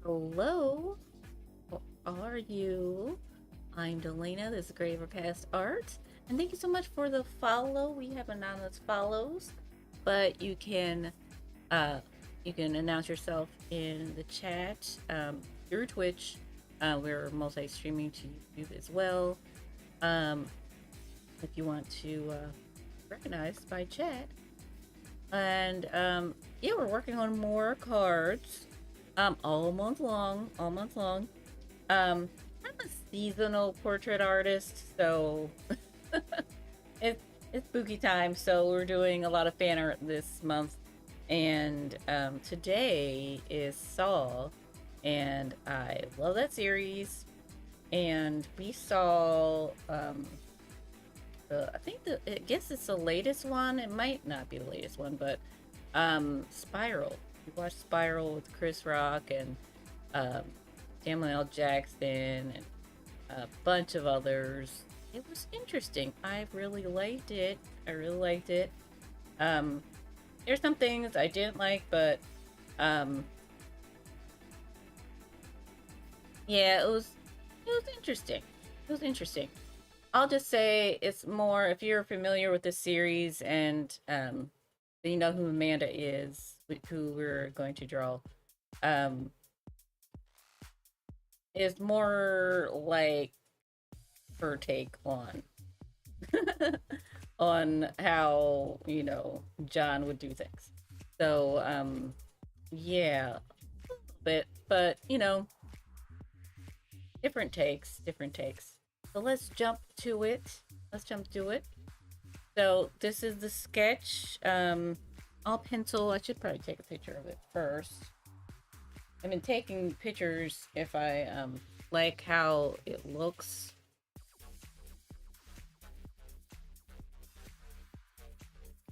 Hello, how are you? I'm Delana. This is Grave Past Art, and thank you so much for the follow. We have anonymous follows, but uh, you can announce yourself in the chat through Twitch. We're multi-streaming to YouTube as well. Um, if you want to recognize by chat, and yeah, we're working on more cards all month long, all month long. I'm a seasonal portrait artist, so it's it's spooky time. So we're doing a lot of fan art this month, and today is Saw, and I love that series. And we saw I think I guess it's the latest one. It might not be the latest one, but Spiral. We watched Spiral with Chris Rock and um, Samuel L. Jackson and a bunch of others. It was interesting. I really liked it. I really liked it. Um, there's some things I didn't like, but um, yeah, it was interesting. It was interesting. I'll just say it's more if you're familiar with the series and you know who Amanda is, who we're going to draw. Um, is more like her take on on how John would do things. So yeah, but different takes, different takes. So let's jump to it. Let's jump to it. So this is the sketch. I'll pencil. I should probably take a picture of it first. I've been taking pictures if I like how it looks.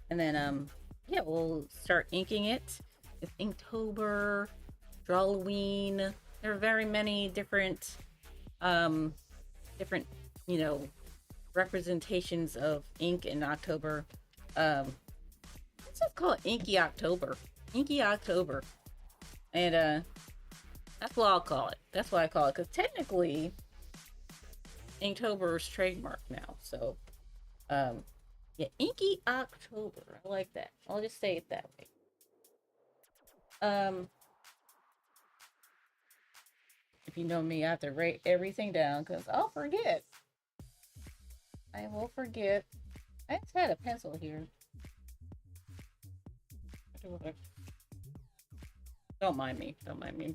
And then yeah, we'll start inking it. It's Inktober, Drawloween. There are very many different um different, you know, representations of ink in October. Let's just call it Inky October. Inky October. And that's what I'll call it. That's what I call it. Because technically, Inktober is trademarked now. So, um, yeah, Inky October. I like that. I'll just say it that way. Um, if you know me, I have to write everything down because I'll forget. I will forget. I just had a pencil here. Don't mind me. Don't mind me.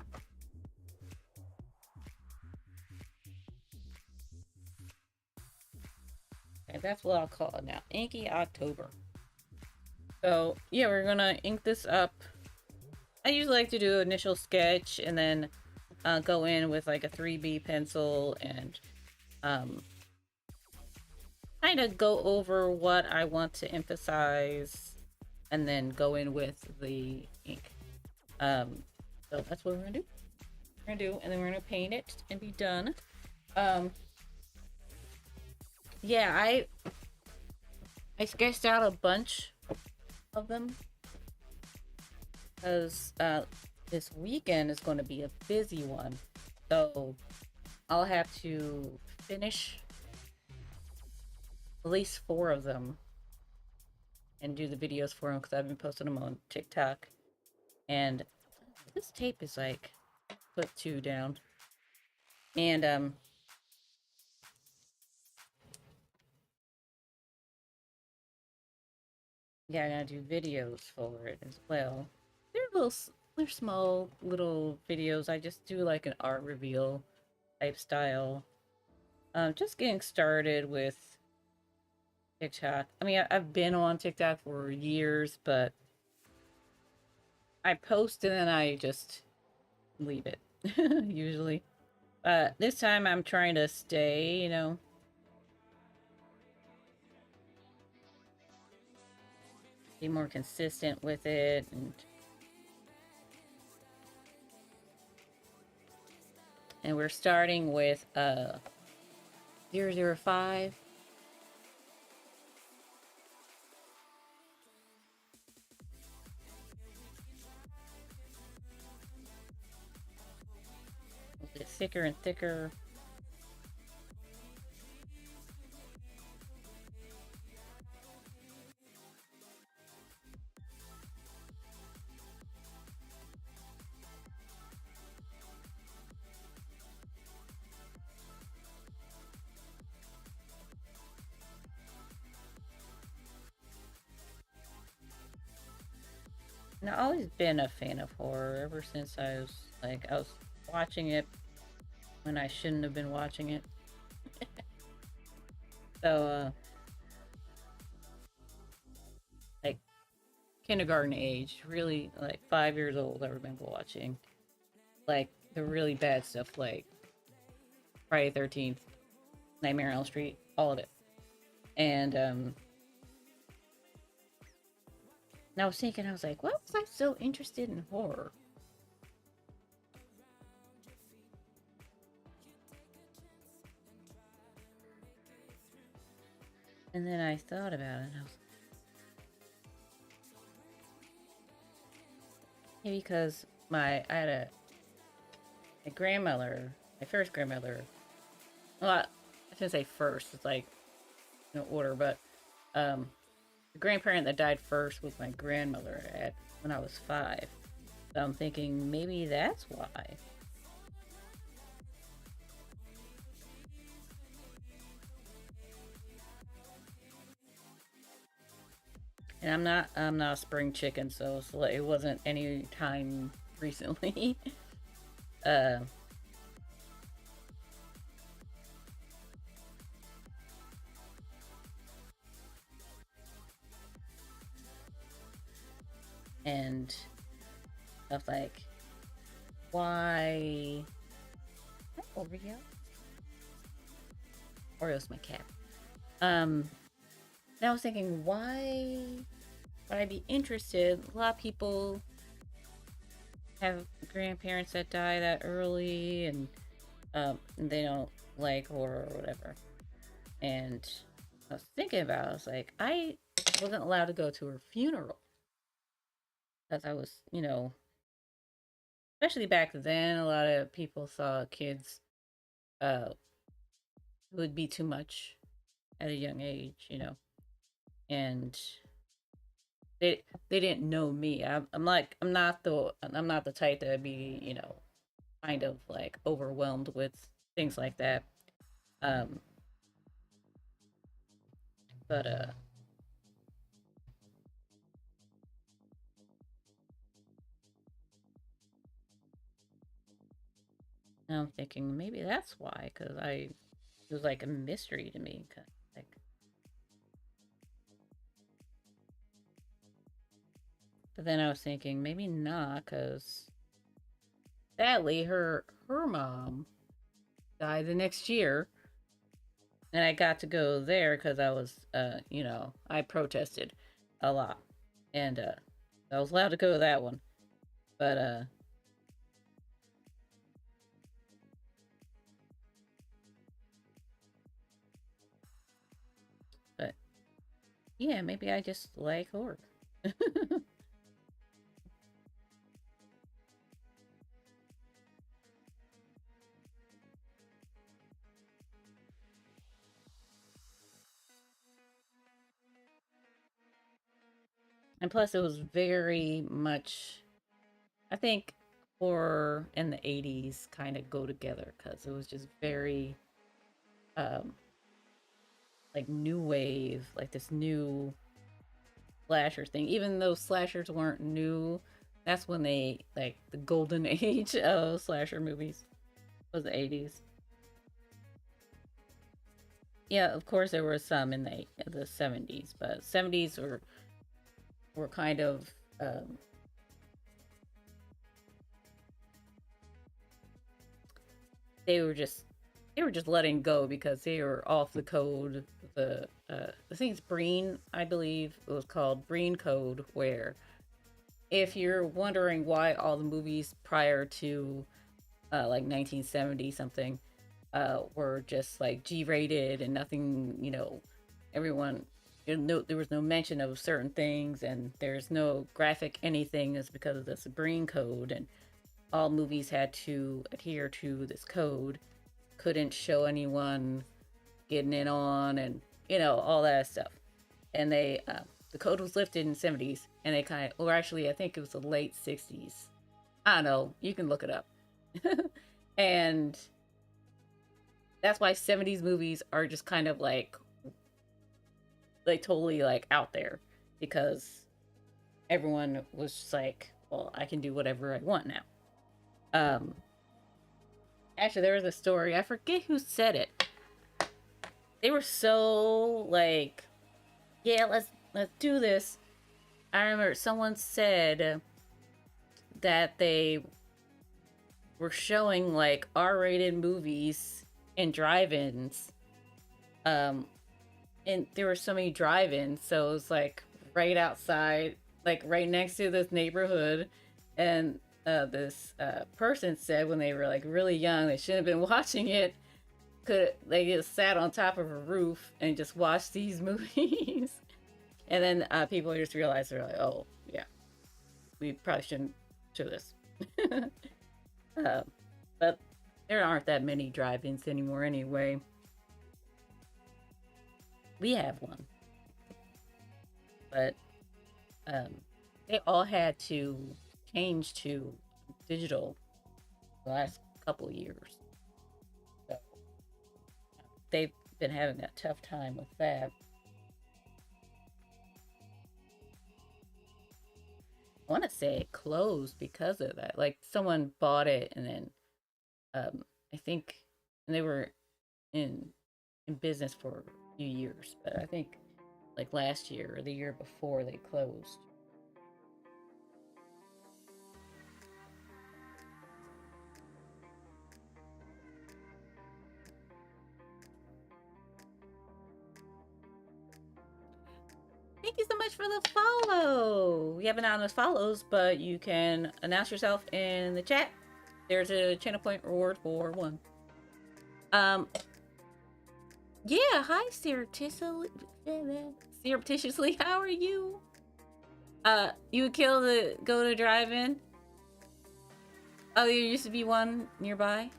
Okay, that's what I'll call it now. Inky October. So, yeah, we're gonna ink this up. I usually like to do initial sketch and then go in with like a 3B pencil and kind of go over what I want to emphasize and then go in with the ink. So that's what we're gonna do. And then we're gonna paint it and be done. Yeah, I sketched out a bunch of them because this weekend is going to be a busy one, so I'll have to finish at least 4 of them and do the videos for them because I've been posting them on TikTok. And this tape is like put 2 down, and yeah, I gotta do videos for it as well. They're small little videos. I just do like an art reveal type style. Just getting started with TikTok. I mean, I've been on TikTok for years, but I post and then I just leave it usually. This time I'm trying to stay, be more consistent with it, and we're starting with 005. Get thicker and thicker. And I've always been a fan of horror ever since I was watching it when I shouldn't have been watching it. So like kindergarten age, really like 5 years old, I remember watching like the really bad stuff like Friday 13th, Nightmare on Elm Street, all of it. And I was thinking, I was like, what was I so interested in horror? And then I thought about it, and I was maybe because I had a grandmother, my first grandmother. Well, I shouldn't say first. It's like no order, but the grandparent that died first was my grandmother at when I was 5. So I'm thinking maybe that's why. And I'm not a spring chicken, so it wasn't any time recently. uh, and stuff like why Oreo? Oreo's my cat. Um, Now I was thinking why would I be interested? A lot of people have grandparents that die that early, and they don't like horror or whatever. And I was thinking about it, I was like, I wasn't allowed to go to her funeral because I was, especially back then, a lot of people saw kids uh would be too much at a young age, you know, and they didn't know me. I'm like I'm not the type that would be, you know, kind of like overwhelmed with things like that. Um, but now I'm thinking maybe that's why, because I it was like a mystery to me, like. But then I was thinking maybe not, because sadly her mom died the next year, and I got to go there because I was you know, I protested a lot, and I was allowed to go to that one. But but yeah, maybe I just like horror. And plus, it was very much. I think horror and the '80s kind of go together because it was just very um like new wave, like this new slasher thing. Even though slashers weren't new, that's when they like the golden age of slasher movies was the '80s. Yeah, of course there were some in the '70s, but '70s were kind of they were just they were just letting go because they were off the code. The thing's Breen, I believe it was called Breen Code, where if you're wondering why all the movies prior to like 1970 something were just like G-rated and nothing, you know, everyone, there was no mention of certain things and there's no graphic anything, is because of this Breen Code, and all movies had to adhere to this code, couldn't show anyone getting it on, and you know, all that stuff. And they the code was lifted in the '70s, and they kind of, or actually I think it was the late '60s. I don't know, you can look it up. And that's why '70s movies are just kind of like totally like out there, because everyone was just like, well, I can do whatever I want now. um Actually, there was a story, I forget who said it. They were so like, yeah, let's do this. I remember someone said that they were showing like R-rated movies in drive-ins. Um, and there were so many drive-ins, so it was like right outside, like right next to this neighborhood. And this person said when they were like really young, they shouldn't have been watching it. Could they just sat on top of a roof and just watched these movies? And then people just realized, they're like, oh yeah, we probably shouldn't show this. uh, but there aren't that many drive-ins anymore anyway. We have one, but um, they all had to change to digital the last couple years. So they've been having a tough time with that. I want to say it closed because of that. Like someone bought it, and then I think, and they were in in business for a few years, but I think like last year or the year before they closed. Thank you so much for the follow. We have anonymous follows, but you can announce yourself in the chat. There's a channel point reward for one. Um, yeah, hi, surreptitiously. How are you? You would kill the go to drive-in? Oh, there used to be one nearby?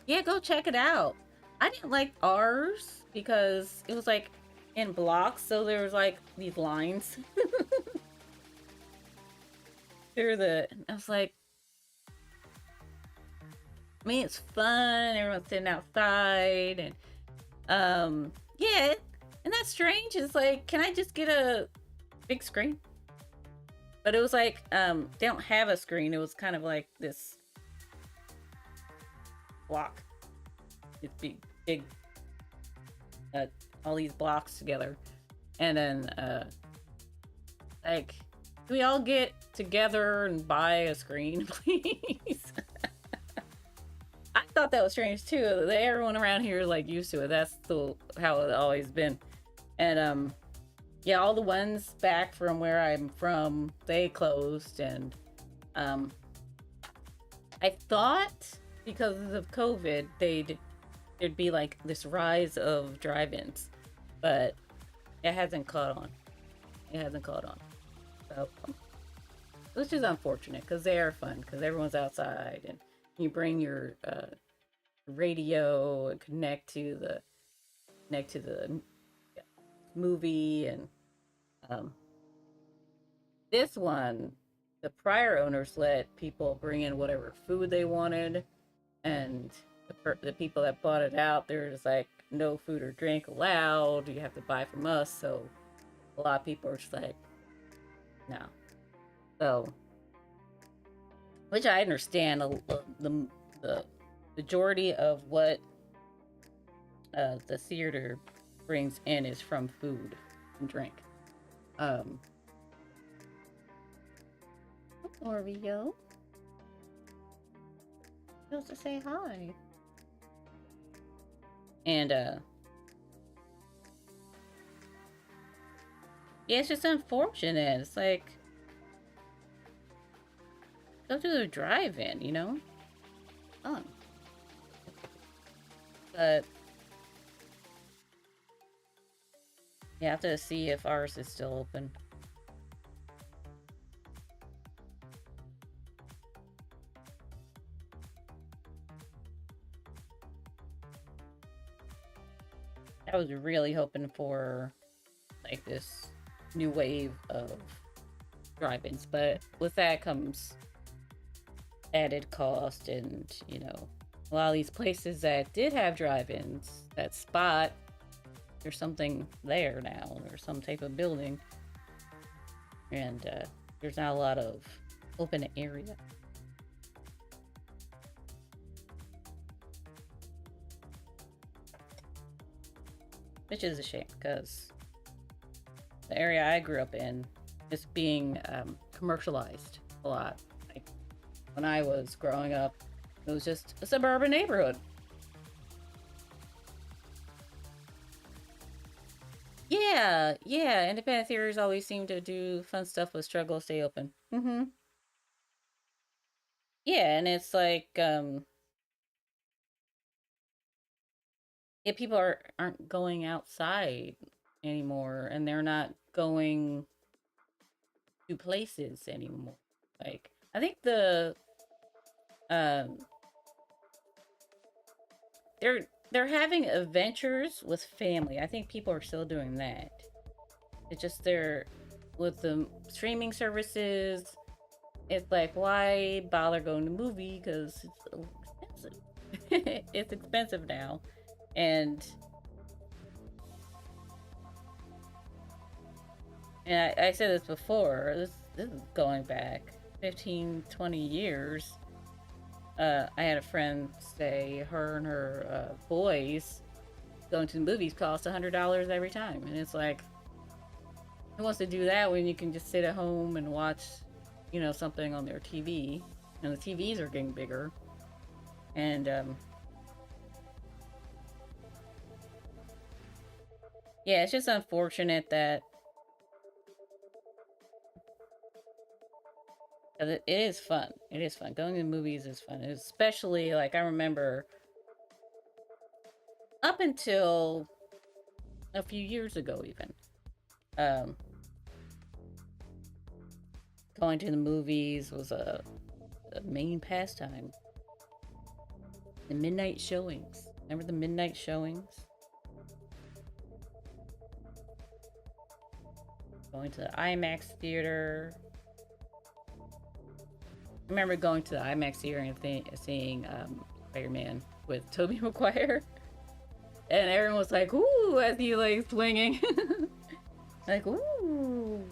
Yeah, go check it out. I didn't like ours because it was like in blocks, so there was like these lines through the. I was like, I mean, it's fun. Everyone's sitting outside, and yeah, and that's strange. It's like, can I just get a big screen? But it was like, they don't have a screen. It was kind of like this block. It's big, uh, all these blocks together, and then like, can we all get together and buy a screen, please? I thought that was strange too. Everyone around here is like used to it. That's how it's always been. And yeah, all the ones back from where I'm from, they closed. And I thought because of COVID, there'd be like this rise of drive-ins, but it hasn't caught on. It hasn't caught on. So, which is unfortunate because they are fun because everyone's outside and you bring your radio and connect to the movie. And this one, the prior owners let people bring in whatever food they wanted, and the people that bought it out, they're just like, no food or drink allowed, you have to buy from us. So a lot of people are just like, no. So, which I understand, the majority of what the theater brings in is from food and drink. Oreo. Supposed to say hi. And yeah, it's just unfortunate. It's like, go to the drive-in, you know? Fun. But you have to see if ours is still open. I was really hoping for like this new wave of drive-ins, but with that comes added cost. And you know, a lot of these places that did have drive-ins, that spot, there's something there now, or some type of building, and there's not a lot of open area. Which is a shame because the area I grew up in is being commercialized a lot. Like when I was growing up, it was just a suburban neighborhood. Yeah, yeah. Independent theaters always seem to do fun stuff with struggle to stay open. Yeah, and it's like, yeah, people aren't going outside anymore, and they're not going to places anymore. Like, I think um they're having adventures with family. I think people are still doing that. It's just they're with the streaming services. It's like, why bother going to movie? Because it's so expensive. It's expensive now, and I said this before. This is going back 15, 20 years. I had a friend say her and her boys going to the movies cost $100 every time, and it's like, who wants to do that when you can just sit at home and watch, you know, something on their TV, and the TVs are getting bigger, and yeah, it's just unfortunate that it is fun. It is fun. Going to the movies is fun, especially like I remember up until a few years ago, even going to the movies was a the main pastime. The midnight showings. Remember the midnight showings? Going to the IMAX theater. I remember going to the IMAX theater and seeing Spider-Man with Tobey Maguire. And everyone was like, ooh, as he like swinging. Like, ooh.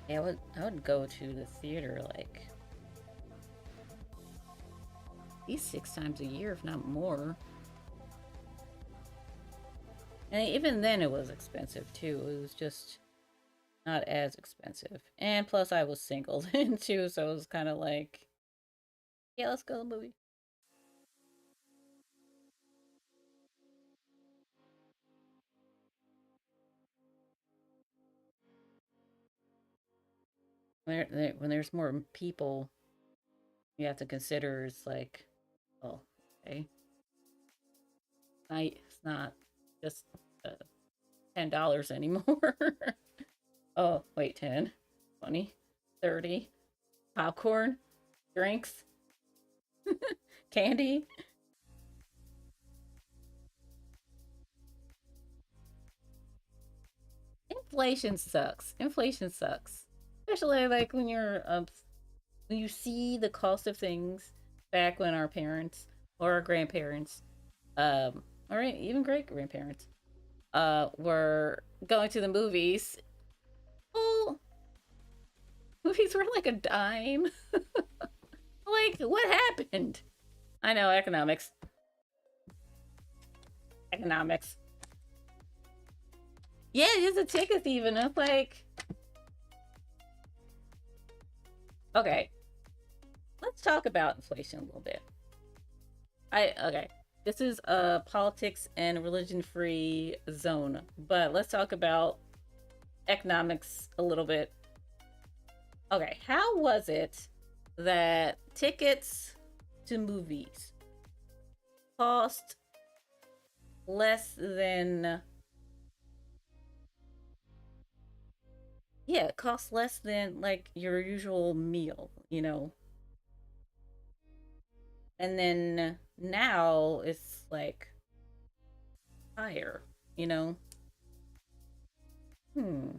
Yeah, I would go to the theater like at least 6 times a year, if not more. And even then, it was expensive too. It was just not as expensive. And plus, I was single then too, so it was kind of like, yeah, let's go to the movie. When there's more people, you have to consider it's like, oh, okay, it's not just $10 anymore. Oh, wait, 10, 20, 30, popcorn, drinks, candy. Inflation sucks. Inflation sucks. Especially like when you see the cost of things back when our parents or our grandparents, or even great grandparents, were going to the movies. Oh, movies were like a dime. Like, what happened? I know, economics. Economics. Yeah, it's a ticket even. It's like, okay, let's talk about inflation a little bit. Okay. This is a politics and religion free zone, but let's talk about economics a little bit. Okay, how was it that tickets to movies cost less than, yeah, it costs less than like your usual meal, you know? And then now it's like higher, you know? Hmm.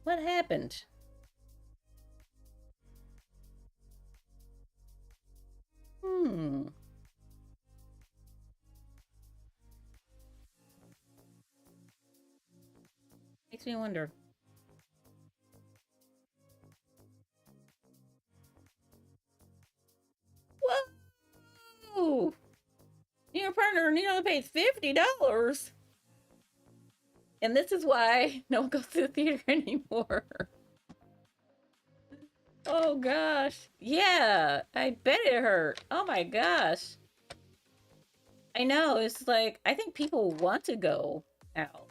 What happened? Hmm. Makes me wonder. Whoa! Your partner only pays $50. And this is why no one goes to the theater anymore. Oh gosh. Yeah, I bet it hurt. Oh my gosh. I know, it's like, I think people want to go out.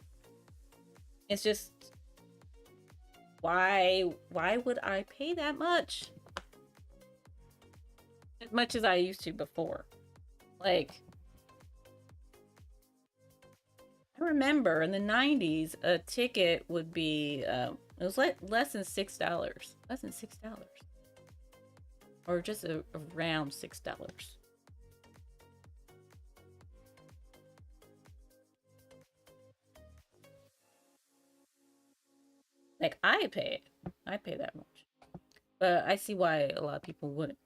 It's just, why would I pay that much? As much as I used to before. Like, I remember in the 90s, a ticket would be, it was like less than $6. Less than $6. Or just around $6. Like, I pay that much. But I see why a lot of people wouldn't.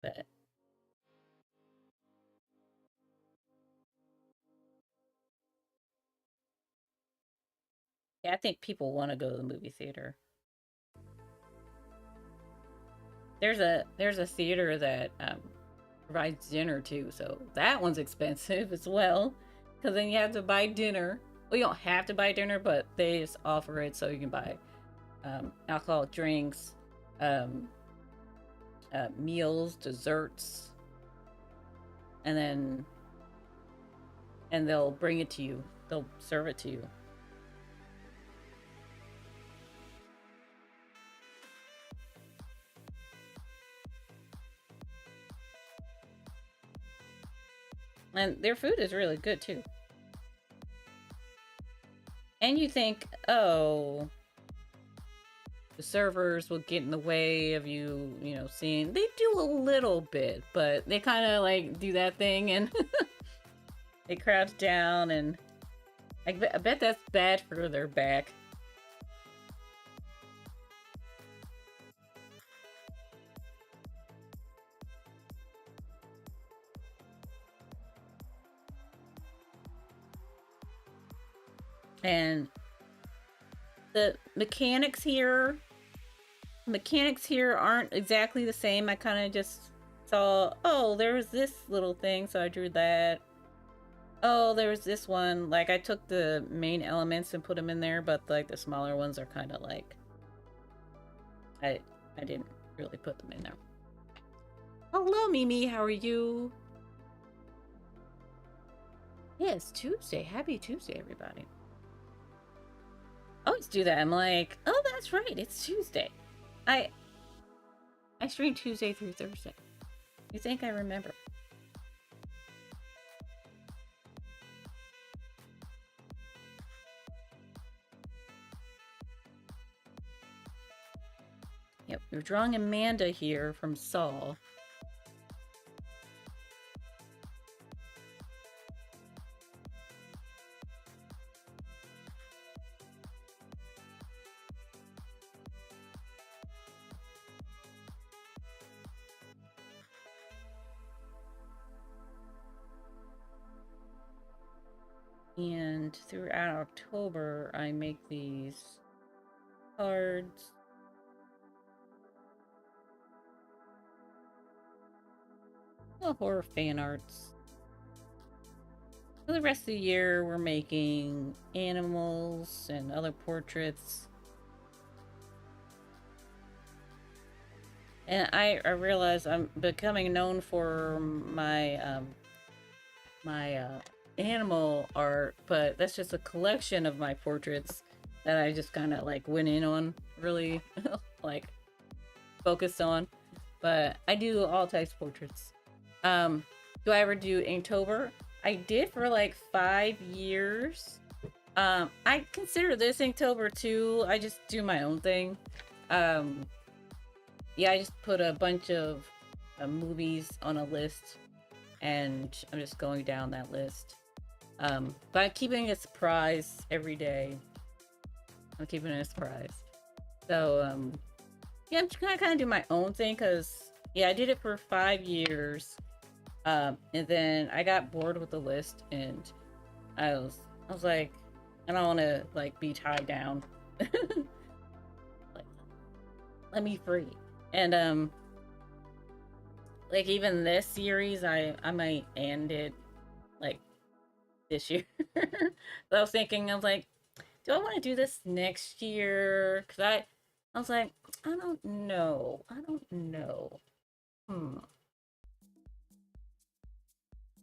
But yeah, I think people want to go to the movie theater. There's a theater that provides dinner too, so that one's expensive as well. Because then you have to buy dinner. Well, you don't have to buy dinner, but they just offer it so you can buy alcoholic drinks, um, meals, desserts, and then and they'll bring it to you. They'll serve it to you. And their food is really good too. And you think, oh, the servers will get in the way of you, seeing. They do a little bit, but they kind of like do that thing and they crouch down, and I bet that's bad for their back. And the mechanics here aren't exactly the same. I kind of just saw, oh, there was this little thing, so I drew that. Oh, there was this one. Like, I took the main elements and put them in there, but like the smaller ones are kind of like, I didn't really put them in there. Hello, Mimi. How are you? Yeah, it's Tuesday. Happy Tuesday, everybody. I always do that. I'm like, oh, that's right. It's Tuesday. I stream Tuesday through Thursday. You think I remember? Yep, we're drawing Amanda here from Saw. And throughout October, I make these cards. The horror fan arts. For the rest of the year, we're making animals and other portraits. And I realize I'm becoming known for my animal art, but that's just a collection of my portraits that I just kind of like went in on, really like focused on. But I do all types of portraits. Do I ever do Inktober? I did for like 5 years. I consider this Inktober too. I just do my own thing. Yeah, I just put a bunch of movies on a list, and I'm just going down that list. But I'm keeping a surprise every day. I'm keeping it a surprise. So, yeah, I'm just gonna kind of do my own thing because, yeah, I did it for 5 years. And then I got bored with the list, and I was like, I don't want to like be tied down. Like, let me free. And like even this series, I might end it like this year. So I was thinking, I was like, do I want to do this next year? Cause I was like, I don't know. Hmm.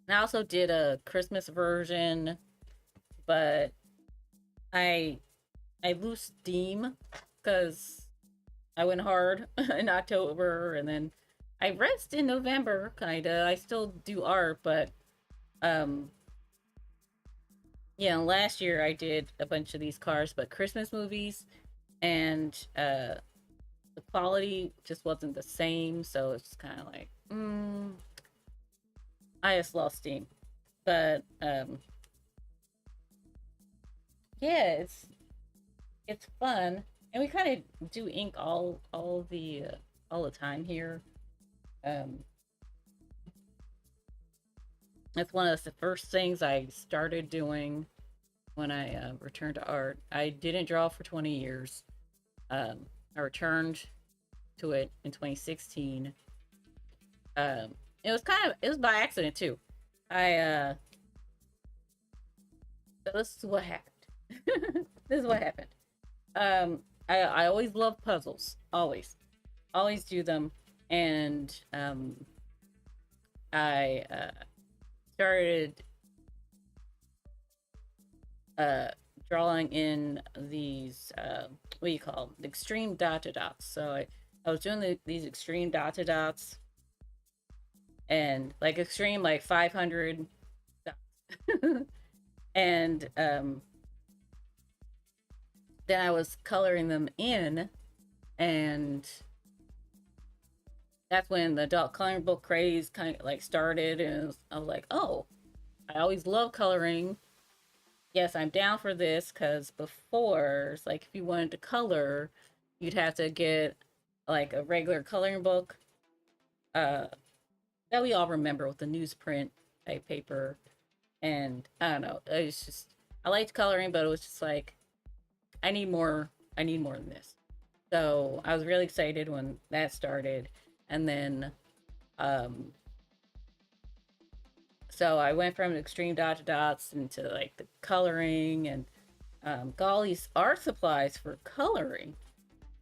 And I also did a Christmas version, but I lose steam because I went hard in October, and then I rest in November, kinda. I still do art, but um yeah, last year I did a bunch of these cards, but Christmas movies, and the quality just wasn't the same, so it's kind of like, I just lost steam. But yeah, it's fun, and we kind of do ink all the time here. Um, that's one of the first things I started doing when I returned to art. I didn't draw for 20 years. I returned to it in 2016. It was by accident too. I this is what happened. This is what happened. I always loved puzzles. Always do them, and I started uh, drawing in these what do you call them? Extreme dot to dots. So I was doing these extreme dot to dots and like extreme like 500 dots. And then I was coloring them in, and that's when the adult coloring book craze kind of like started. And I was like, oh, I always love coloring. Yes, I'm down for this, because before, it's like if you wanted to color, you'd have to get like a regular coloring book uh, that we all remember with the newsprint type paper. And I don't know, it's just, I liked coloring, but it was just like, I need more, I need more than this. So I was really excited when that started. And then, um, so I went from extreme dot to dots into like the coloring, and got all these art supplies for coloring,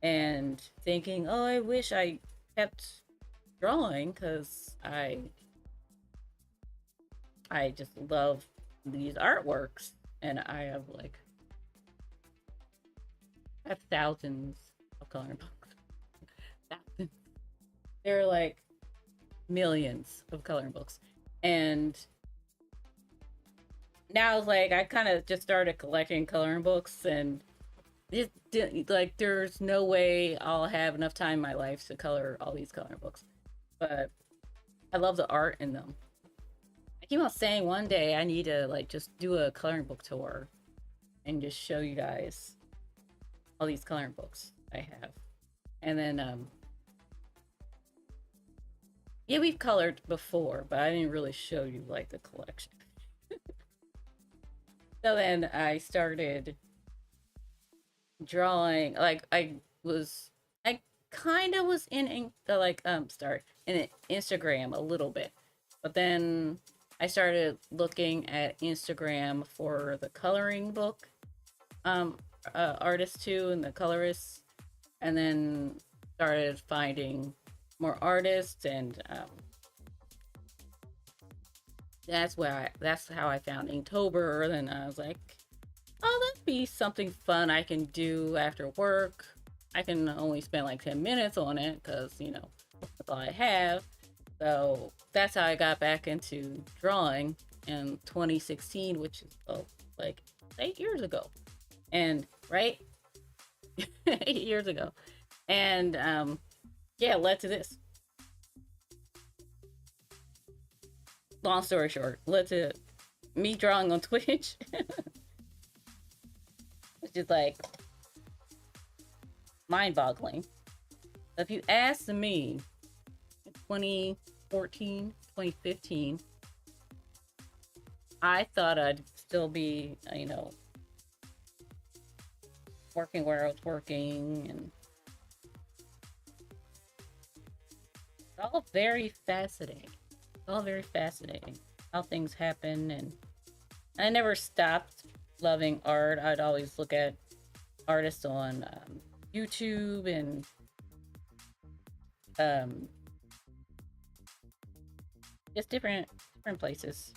and thinking, oh, I wish I kept drawing, because I just love these artworks, and I have thousands of coloring books. Thousands. They're like millions of coloring books, and now it's like I kind of just started collecting coloring books, and it like there's no way I'll have enough time in my life to color all these coloring books, but I love the art in them. I keep on saying one day I need to like just do a coloring book tour and just show you guys all these coloring books I have. And then yeah, we've colored before, but I didn't really show you like the collection. So then I started drawing, like I kind of was in the like start in Instagram a little bit, but then I started looking at Instagram for the coloring book um artists too, and the colorists, and then started finding more artists, and that's how I found Inktober. Then I was like, oh, that'd be something fun I can do after work. I can only spend like 10 minutes on it, because, that's all I have. So that's how I got back into drawing in 2016, which is, oh, like 8 years ago. And, right? 8 years ago. And, yeah, it led to this. Long story short, led to me drawing on Twitch. Which is like mind boggling. If you asked me in 2014, 2015, I thought I'd still be, working where I was working, and it's all very fascinating. It's all very fascinating how things happen, and I never stopped loving art. I'd always look at artists on YouTube and um, just different places.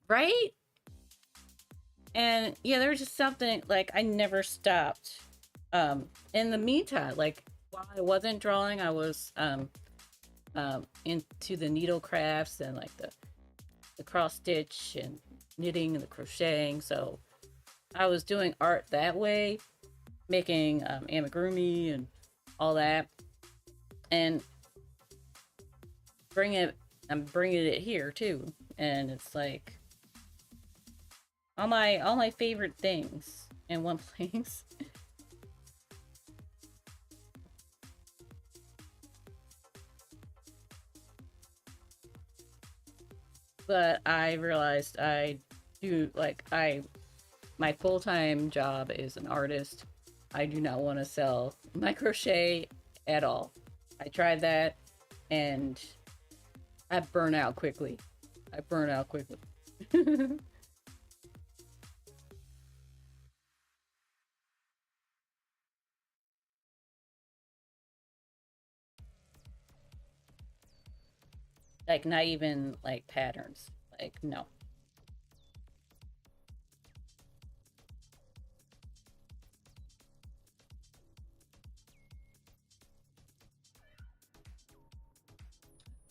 Right? And yeah, there was just something like I never stopped. In the meantime, like while I wasn't drawing, I was into the needle crafts, and like the cross stitch and knitting and the crocheting. So I was doing art that way, making amigurumi and all that, and I'm bringing it here too, and it's like all my favorite things in one place. But I realized I do like I my full-time job is an artist. I do not want to sell my crochet at all. I tried that, and I burn out quickly. I burn out quickly. Like, not even like patterns. Like, no.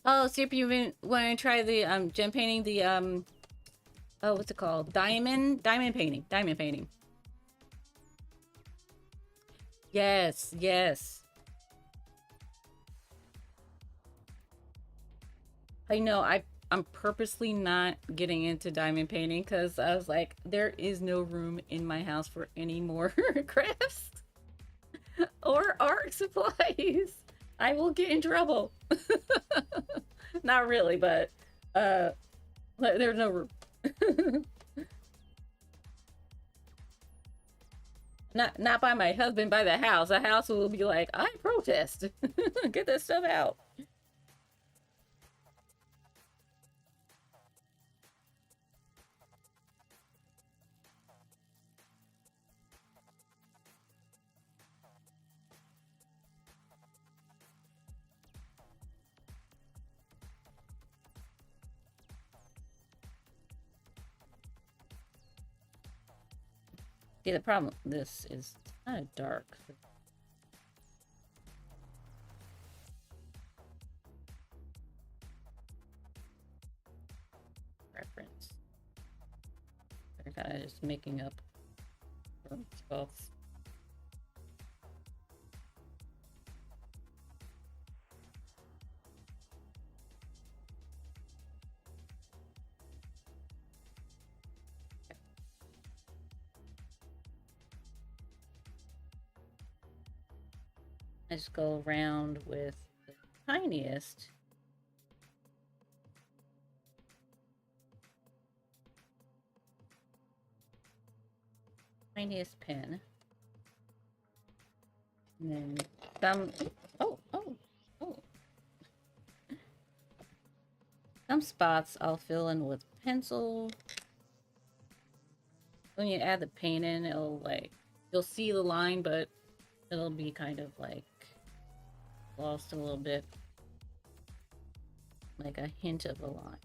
Oh, see if you want to try the gem painting, the oh, what's it called? Diamond painting. Diamond painting. Yes, yes. I know. I'm purposely not getting into diamond painting because I was like, there is no room in my house for any more crafts or art supplies. I will get in trouble. Not really, but there's no room. Not by my husband, by the house. The house will be like, I protest. Get this stuff out. See, the problem with this is kind of dark. Reference. They're kind of just making up spots. I just go around with the tiniest. Tiniest pin. And then some, oh. Some spots I'll fill in with pencil. When you add the paint in, it'll like, you'll see the line, but it'll be kind of like lost a little bit. Like a hint of a line.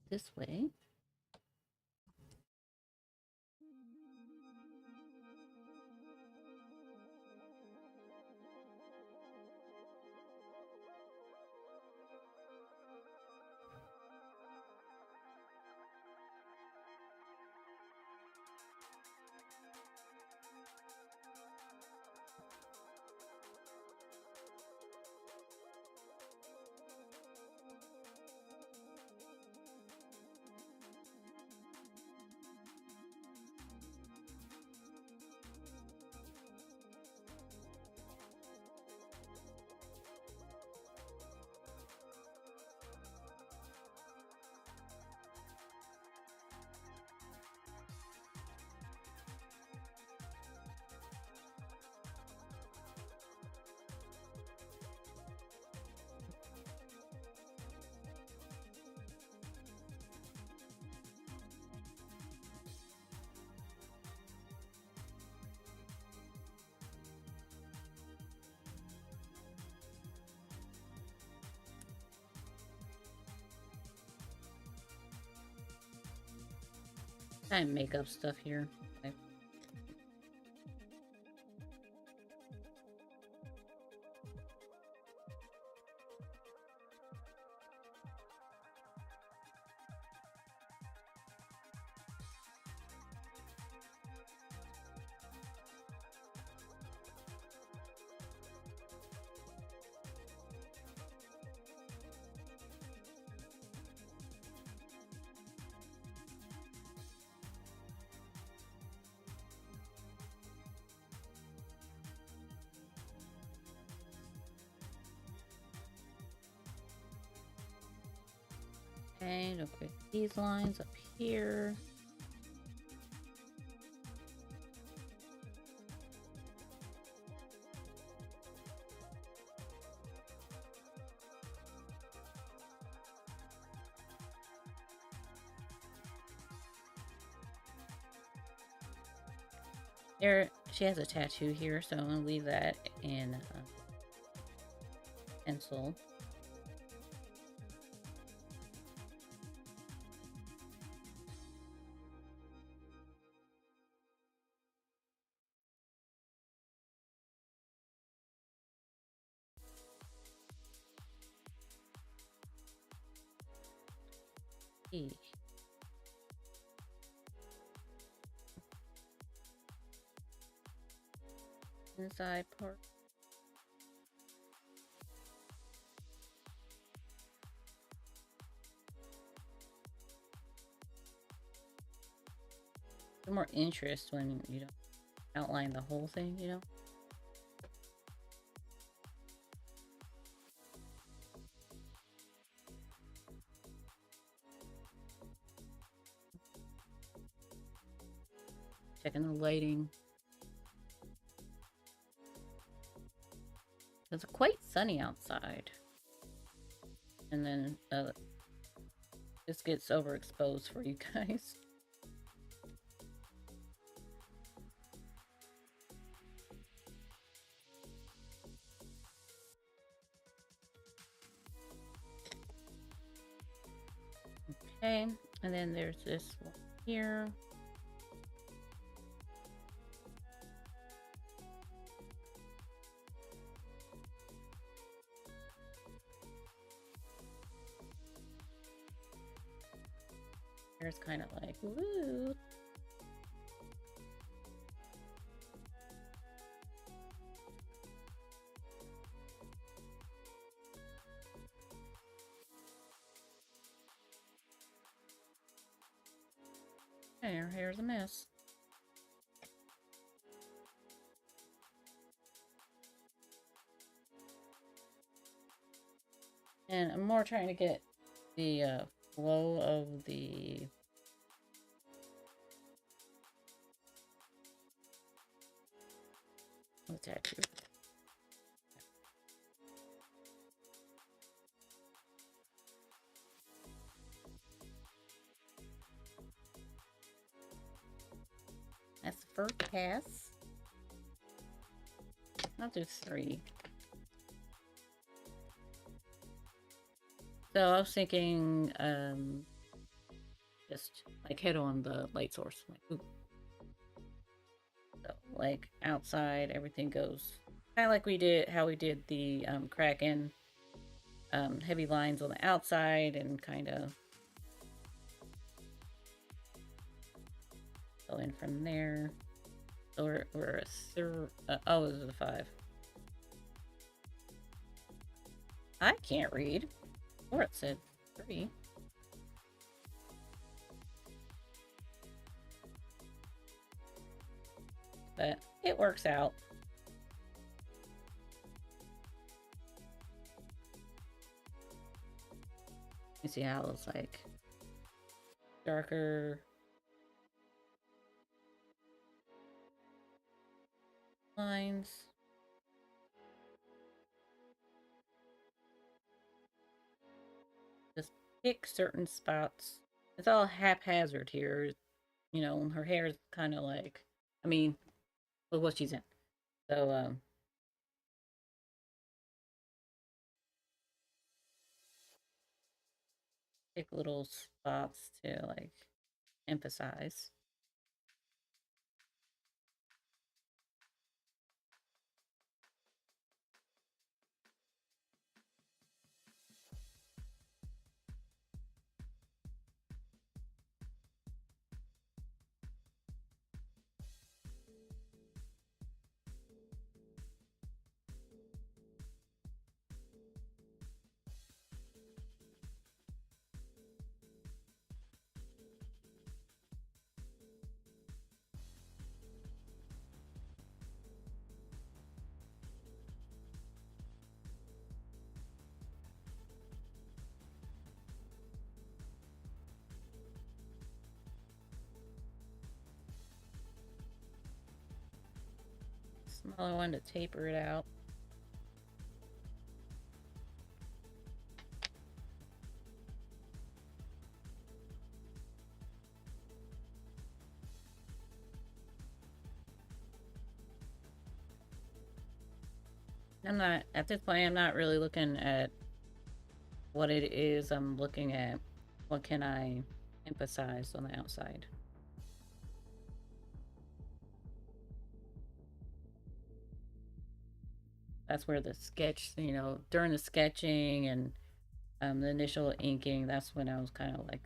This way. Try and make up stuff here. Okay. Okay, don't forget these lines up here. There, she has a tattoo here, so I'm gonna leave that in pencil. E. Inside part. More interest when you don't outline the whole thing, you know? Checking the lighting. It's quite sunny outside. And then this gets overexposed for you guys. Okay, and then there's this one here. Hair's kind of like, woo. Okay, her hair's a mess. And I'm more trying to get the flow of the tattoo. That's the first pass. I'll do 3. So I was thinking, just like head on the light source. Like, ooh. So, like outside, everything goes kind of like we did, how we did the Kraken. Heavy lines on the outside and kind of go in from there. So we're oh, this is a 5. I can't read. Or it said 3. But it works out. You see how it's like darker lines. Just pick certain spots. It's all haphazard here. You know, her hair is kind of like, I mean, with what she's in. So, pick little spots to like emphasize. smaller one to taper it out. I'm not, at this point, I'm not really looking at what it is. I'm looking at what can I emphasize on the outside. That's where the sketch, during the sketching and the initial inking, that's when I was kind of like,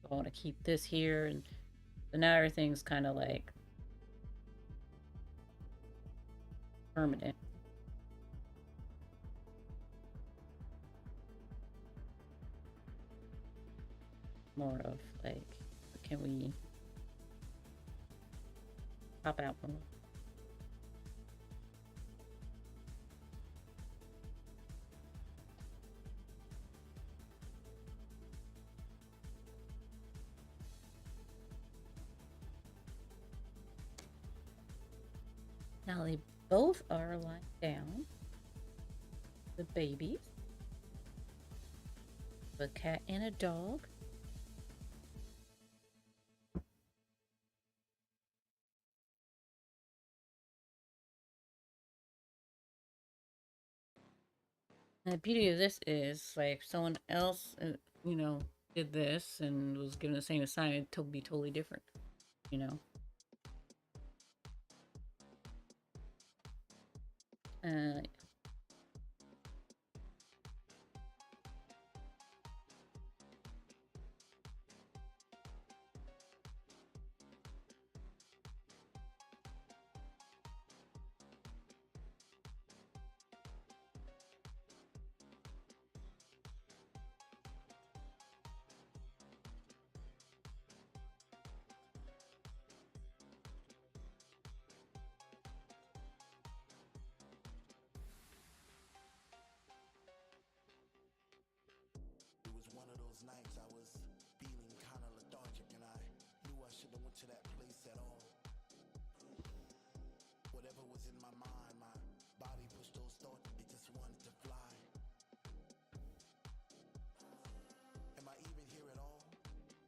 I want to keep this here. And so now everything's kind of like permanent. More of like, can we pop out more? Now they both are lying down. The babies. A cat and a dog. And the beauty of this is, like, someone else, did this and was given the same assignment to be totally different, you know? Uh, It was one of those nights I was feeling kind of lethargic and I knew I shouldn't have went to that place at all. Whatever was in my mind, my body pushed those thoughts, it just wanted to fly. Am I even here at all?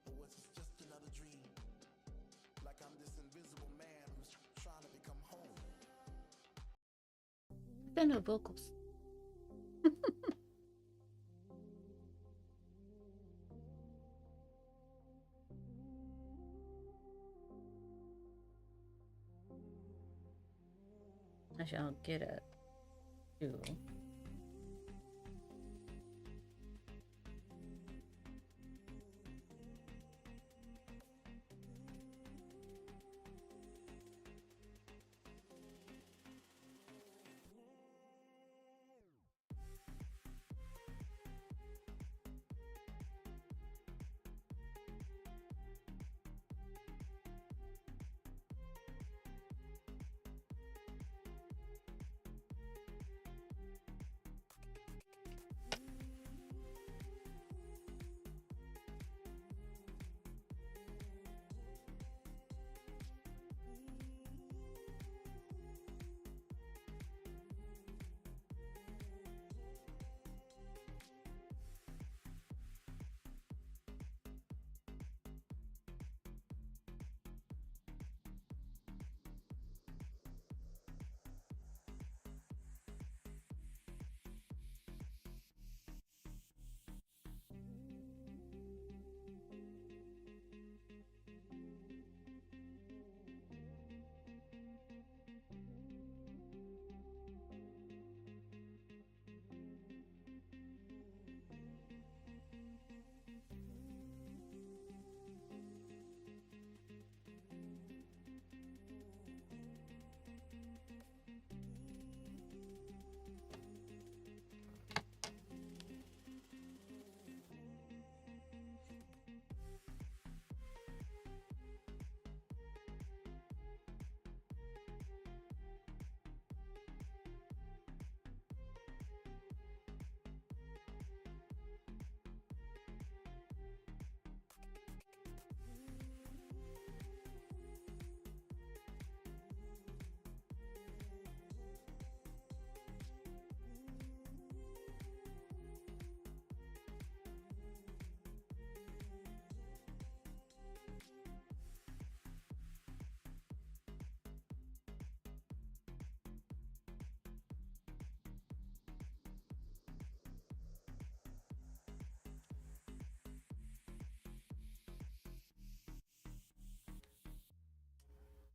Or was this just another dream? Like I'm this invisible man who's trying to become home. there are no vocals. I shall get a two.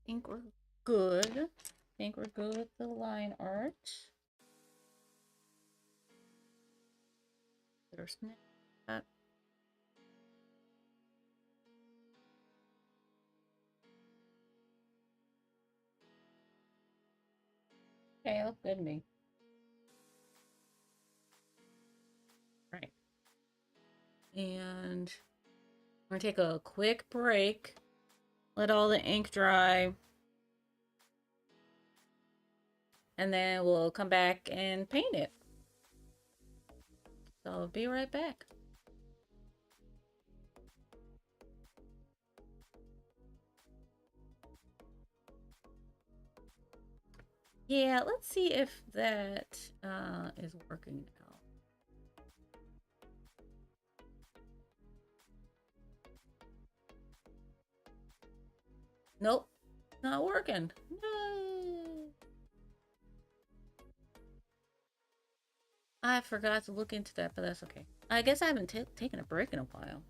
think we're good. I think we're good with the line art. There's that. Okay, looks good to me. Right. And we're gonna take a quick break. Let all the ink dry. And then we'll come back and paint it. So I'll be right back. Yeah, let's see if that is working out. Nope, not working. No. I forgot to look into that, but that's okay. I guess I haven't taken a break in a while.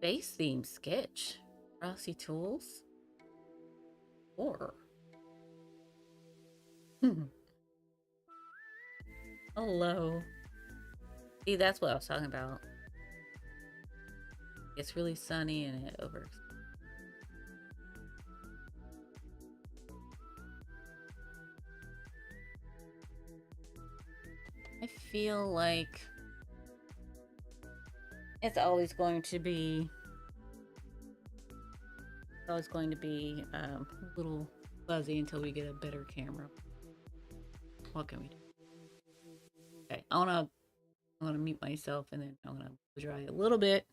Base theme sketch. Rossi Tools. Or. Hello. See, that's what I was talking about. It's really sunny and it over. I feel like it's always going to be a little fuzzy until we get a better camera. What can we do? Okay, I wanna mute myself and then I'm gonna dry a little bit.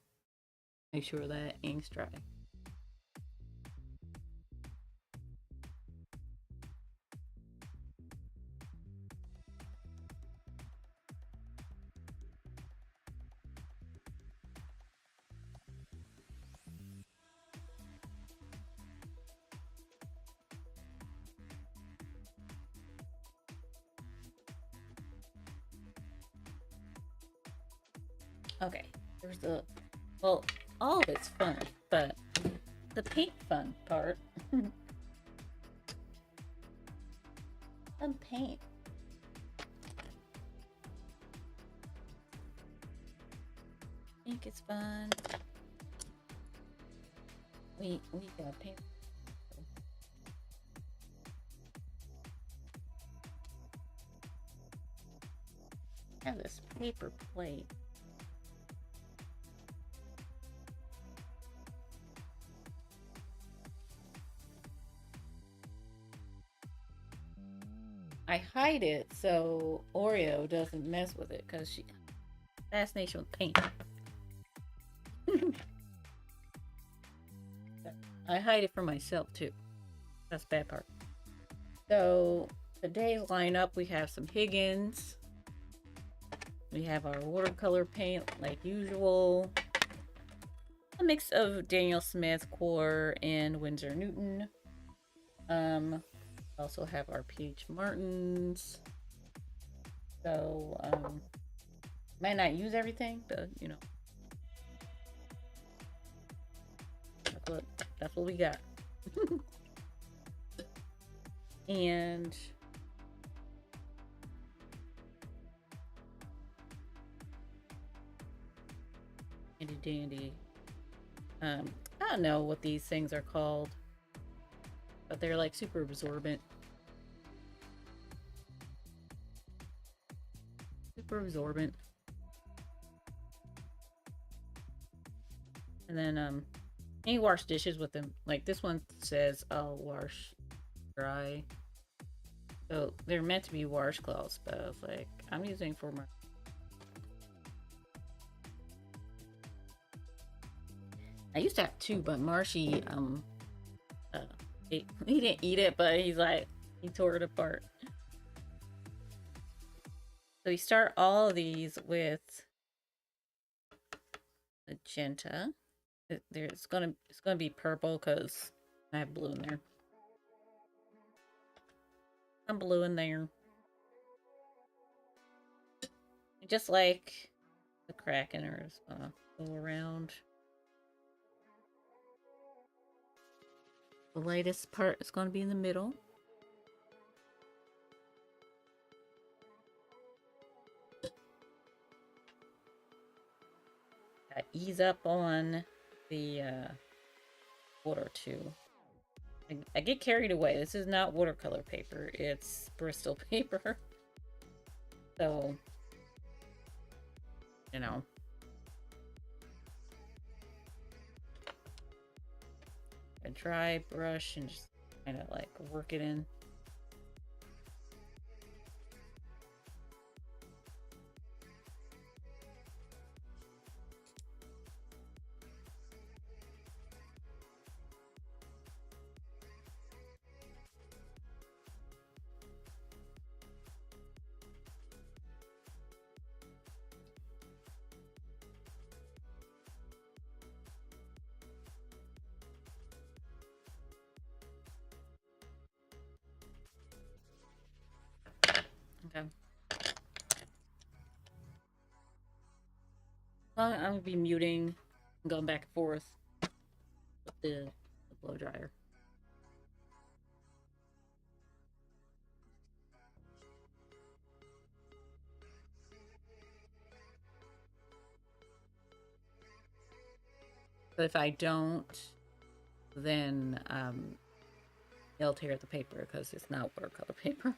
Make sure that ink's dry. Okay, there's well, all of it's fun, but the paint fun part. Fun paint. Ink is fun. We got paint. I have this paper plate. I hide it so Oreo doesn't mess with it because she fascination with paint. I hide it from myself too. That's the bad part. So today's lineup, we have some Higgins. We have our watercolor paint like usual. A mix of Daniel Smith, Core, and Winsor Newton. Also have our Peach Martins. So might not use everything, but you know, that's what we got. And handy dandy. I don't know what these things are called. but they're like super absorbent. Super absorbent. And then you wash dishes with them. Like this one says I'll wash dry. So they're meant to be washcloths, but I was like, I'm using for my. I used to have two, but Marshy he didn't eat it, but he's like he tore it apart. So we start all of these with magenta. It's gonna be purple because I have blue in there. I'm blue in there. Just like the Kraken, or just gonna go around. The lightest part is going to be in the middle. Ease up on the water too. I get carried away. This is not watercolor paper. It's Bristol paper. So, you know. A dry brush and just kind of like work it in. Okay. I'm gonna be muting and going back and forth with the blow dryer. But if I don't, then they'll tear the paper because it's not watercolor paper.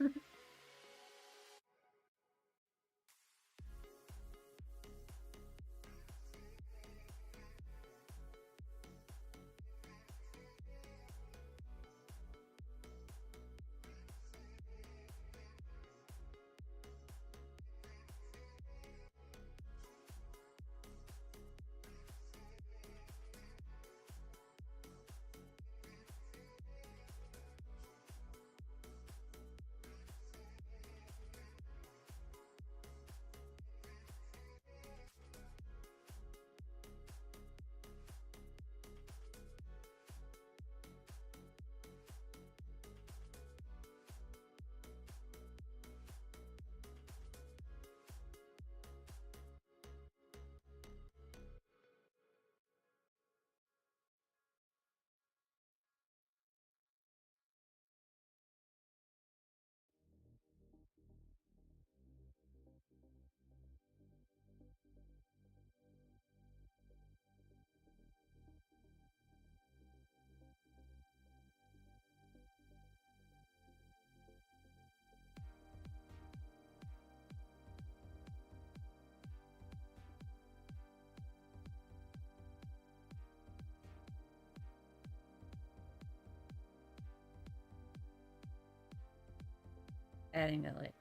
Adding a like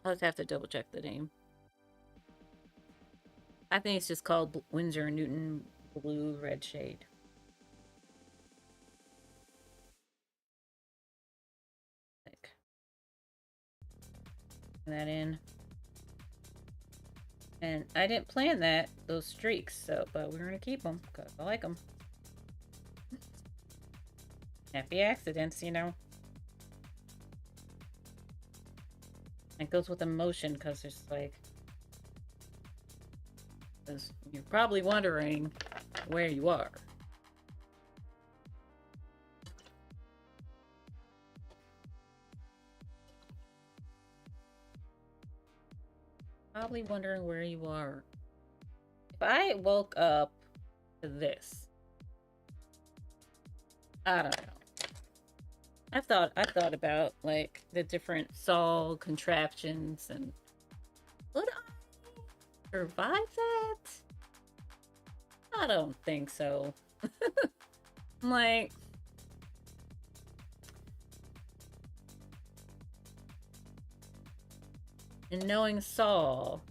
I'll just have to double check the name. I think it's just called Winsor Newton Blue Red Shade. Like that in. And I didn't plan those streaks, so but we're gonna keep them because I like them. Happy accidents, you know. It goes with emotion because it's like, because you're probably wondering where you are. Probably wondering where you are. If I woke up to this. I don't know. I thought about like the different saw contraptions and would I survive that? I don't think so. Like, and knowing Saul,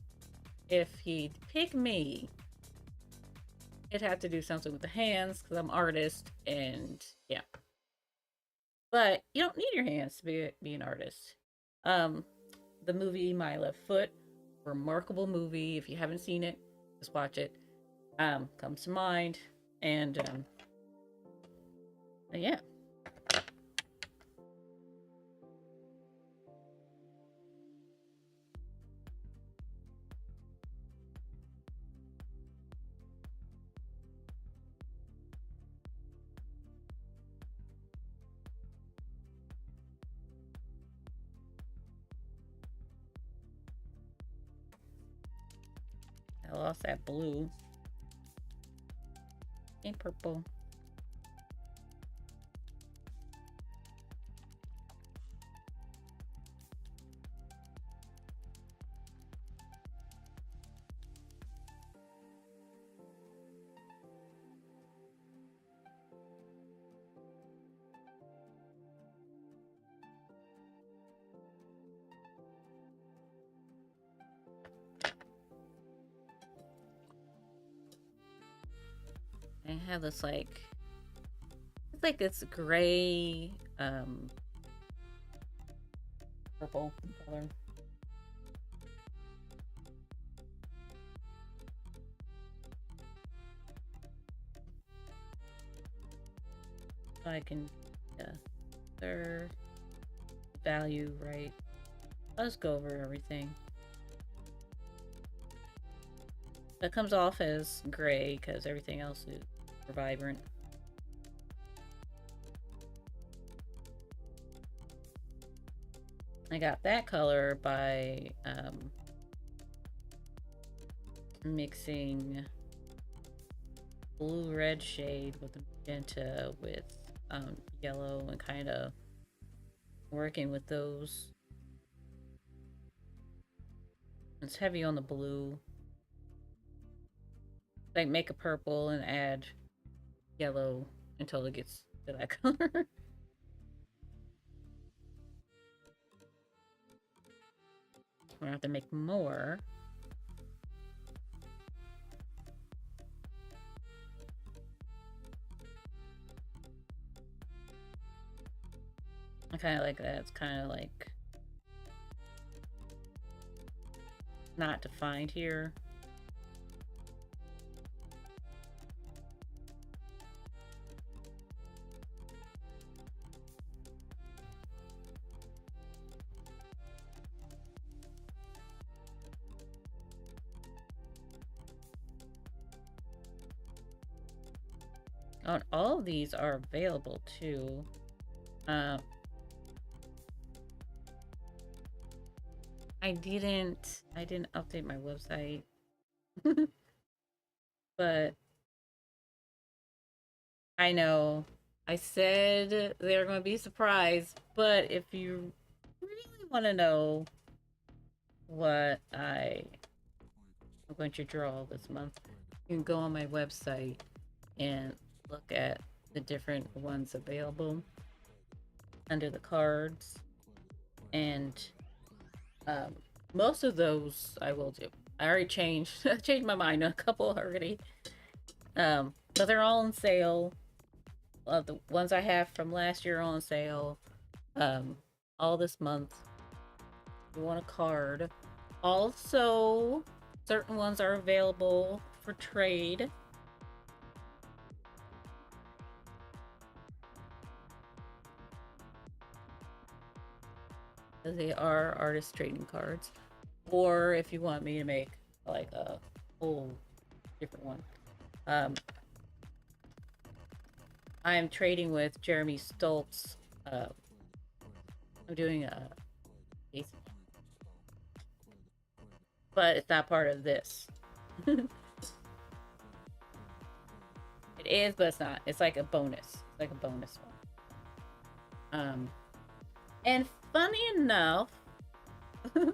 if he'd pick me, it'd have to do something with the hands because I'm artist and yeah. But you don't need your hands to be an artist. Um, the movie My Left Foot, remarkable movie. If you haven't seen it, just watch it. Comes to mind, and yeah. I lost that blue. And purple. I have this like it's like this gray purple color. So I can their value right. Let's go over everything. That comes off as gray because everything else is vibrant. I got that color by mixing blue red shade with magenta with yellow and kind of working with those. It's heavy on the blue. Like make a purple and add yellow until it gets to that color. We're gonna have to make more. I kind of like that. It's kind of like not defined here. Oh, and all of these are available too. I didn't update my website. But I know I said they're going to be surprised, but if you really want to know what I'm going to draw this month, you can go on my website and look at the different ones available under the cards, and most of those I will do. I already changed my mind on a couple already, but they're all on sale. The ones I have from last year are on sale all this month. If you want a card, also certain ones are available for trade. They are artist trading cards. Or if you want me to make like a whole different one. I am trading with Jeremy Stoltz. I'm doing a case, but it's not part of this. is, but it's not. It's like a bonus. It's like a bonus one. And funny enough, the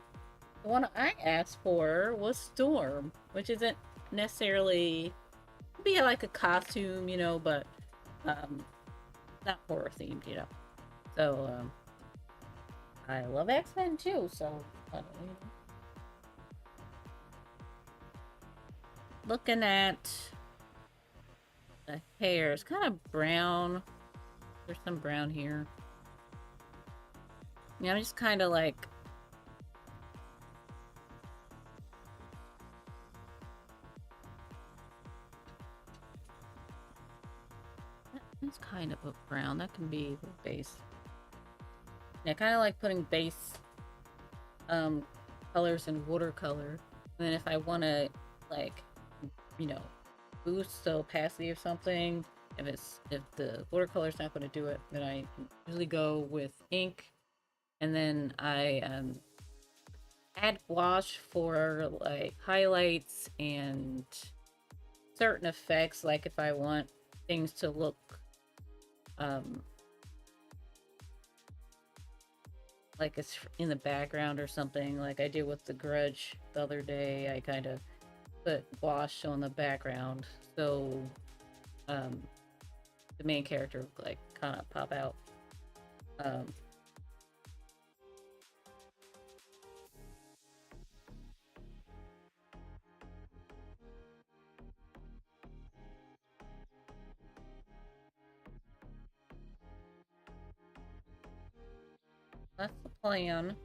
one I asked for was Storm, which isn't necessarily be like a costume, you know, but not horror themed, you know. So I love X-Men too, so you know. Looking at the hair, it's kind of brown. There's some brown here. Yeah, I'm just kind of like it's kind of a brown. That can be the base. Yeah, kind of like putting base colors in watercolor. And then if I want to like, you know, boost the opacity of something, if the watercolor's not going to do it, then I usually go with ink, and then I add gouache for like highlights and certain effects, like if I want things to look like it's in the background or something, like I did with The Grudge the other day. I kind of put gouache on the background so the main character would like kind of pop out. That's the plan.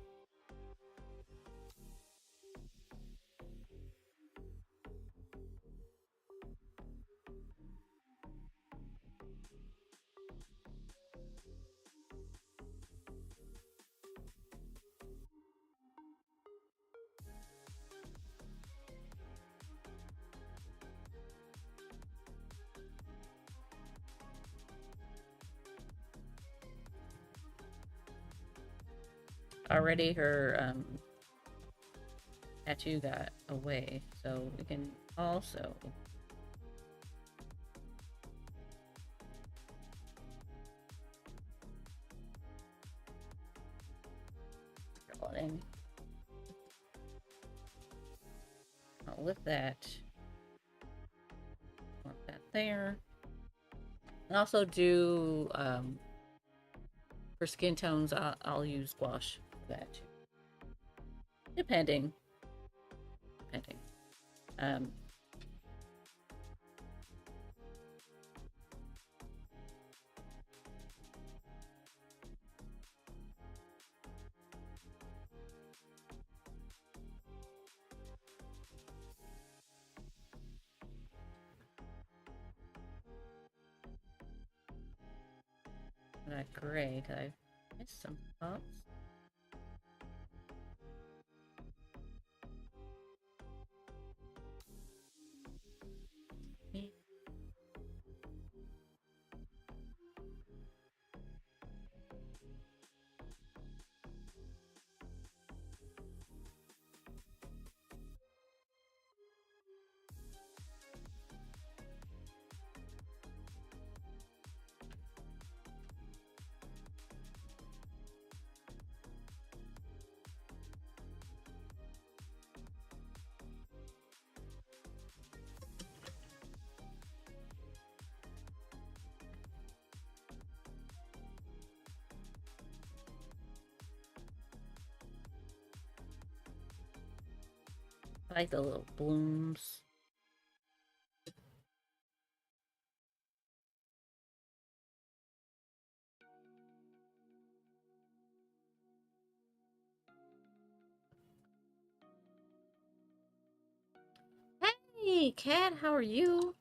Already her tattoo got away, so we can also draw it in. I'll lift that. Want that there. And also do for skin tones, I'll use gouache for that too. Depending. Um, that gray, cause I missed some spots. I like the little blooms. Hey, Cat, how are you?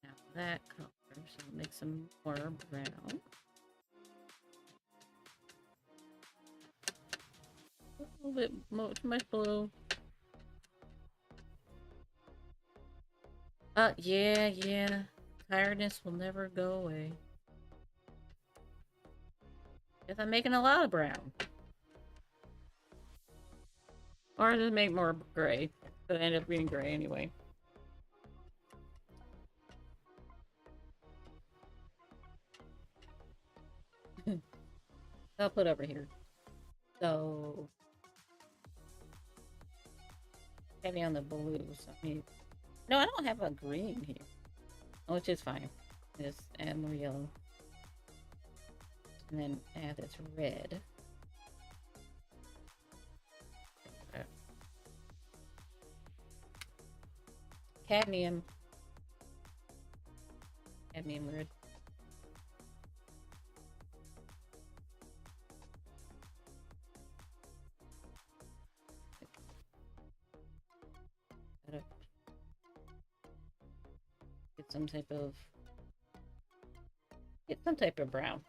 Now that color, so make some more brown. A little bit more, too much blue. Yeah. Tiredness will never go away. Guess I'm making a lot of brown. Or just make more gray. But end up being gray anyway. I'll put over here. So heavy on the blues. I mean, no, I don't have a green here, which is fine. Just add more yellow, and then add this red. Okay. Cadmium. Cadmium red. Get some type of brown.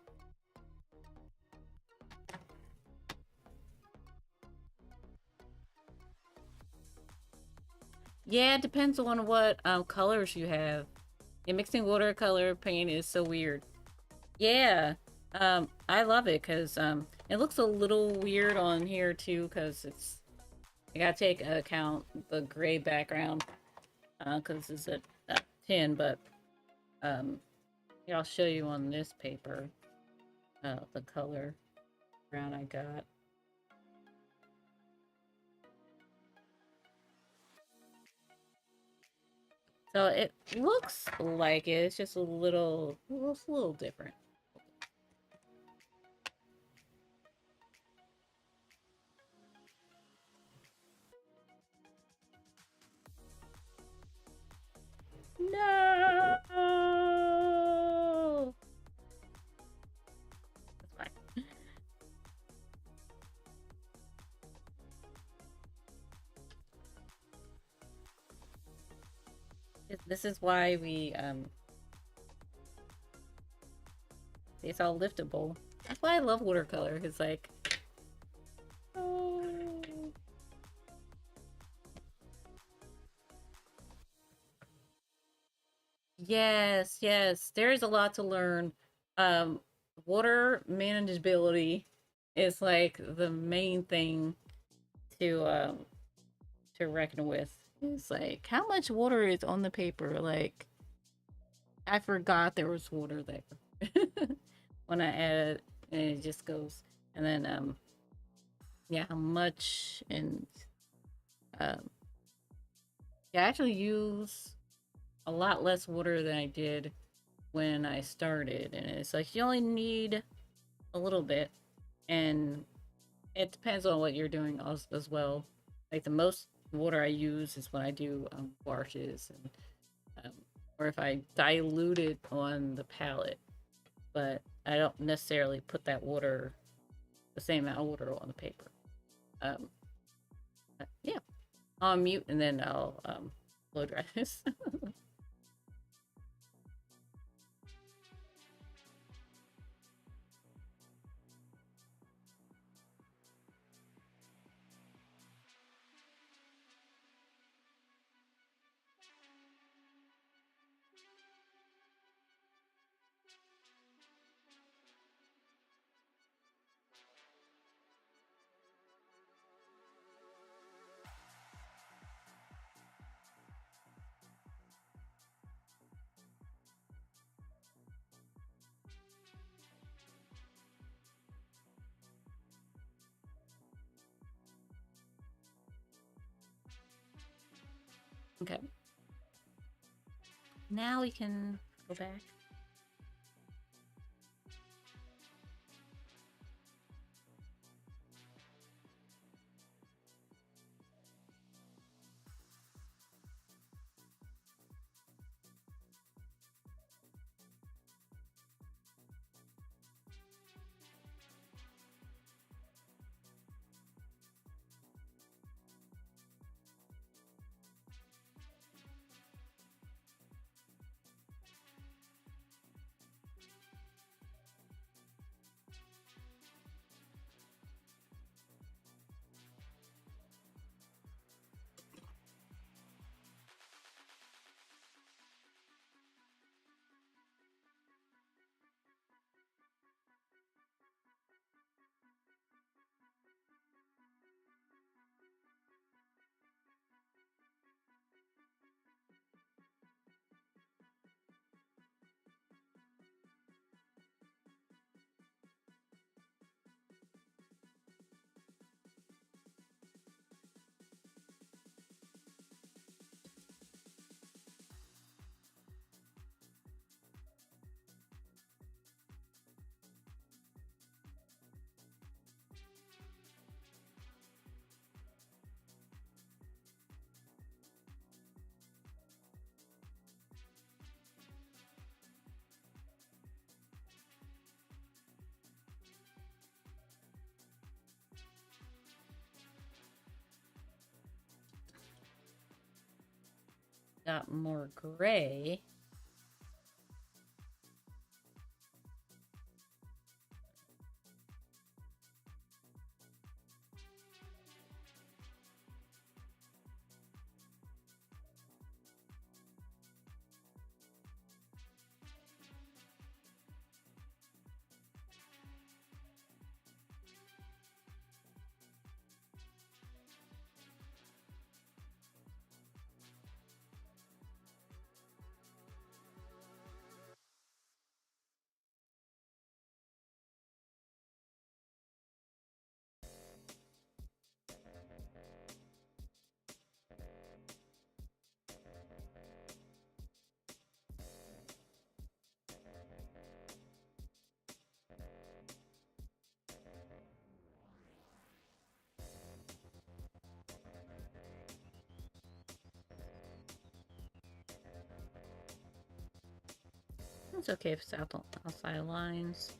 Yeah, it depends on what colors you have. And mixing watercolor paint is so weird. Yeah, I love it because it looks a little weird on here too because I gotta take account the gray background because it's a tin, but yeah, I'll show you on this paper the color brown I got. So it looks like it. It's just a little different. No. That's fine. This is why we it's all liftable. That's why I love watercolor. It's like, oh. Yes, yes. There is a lot to learn. Water manageability is like the main thing to reckon with. It's like how much water is on the paper? Like I forgot there was water there when I added, and it just goes. And then yeah, how much and um, yeah, I actually use a lot less water than I did when I started, and it's like you only need a little bit, and it depends on what you're doing as well. Like the most water I use is when I do washes, and or if I dilute it on the palette, but I don't necessarily put that water, the same amount of water on the paper. Um, yeah, I'll mute and then I'll blow dry this. Okay. Now we can go back. got more gray. It's okay if it's outside lines.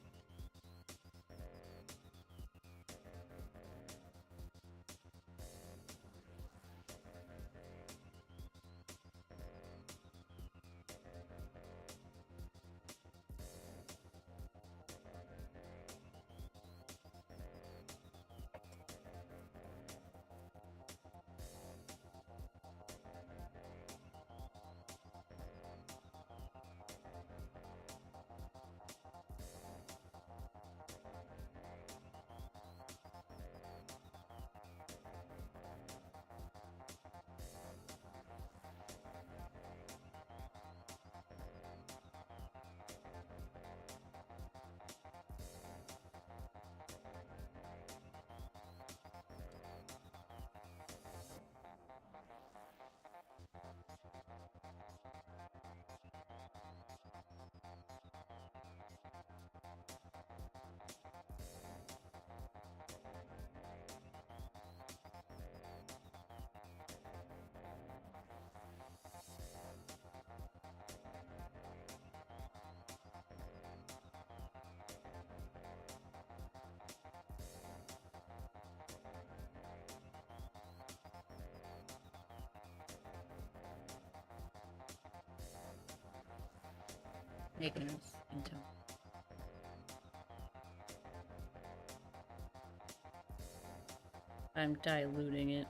Making it into. I'm diluting it.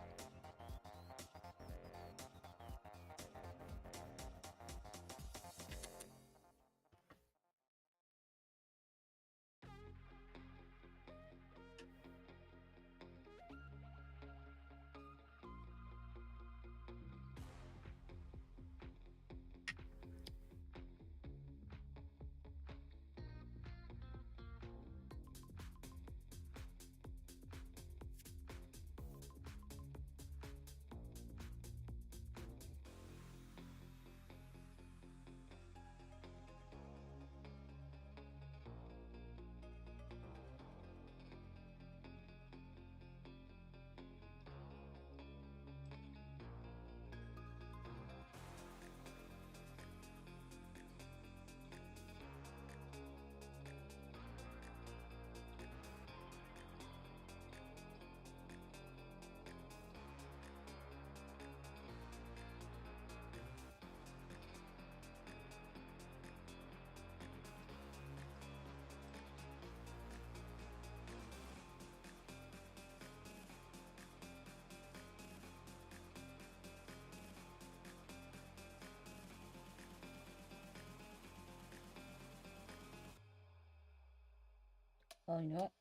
Oh, you know what?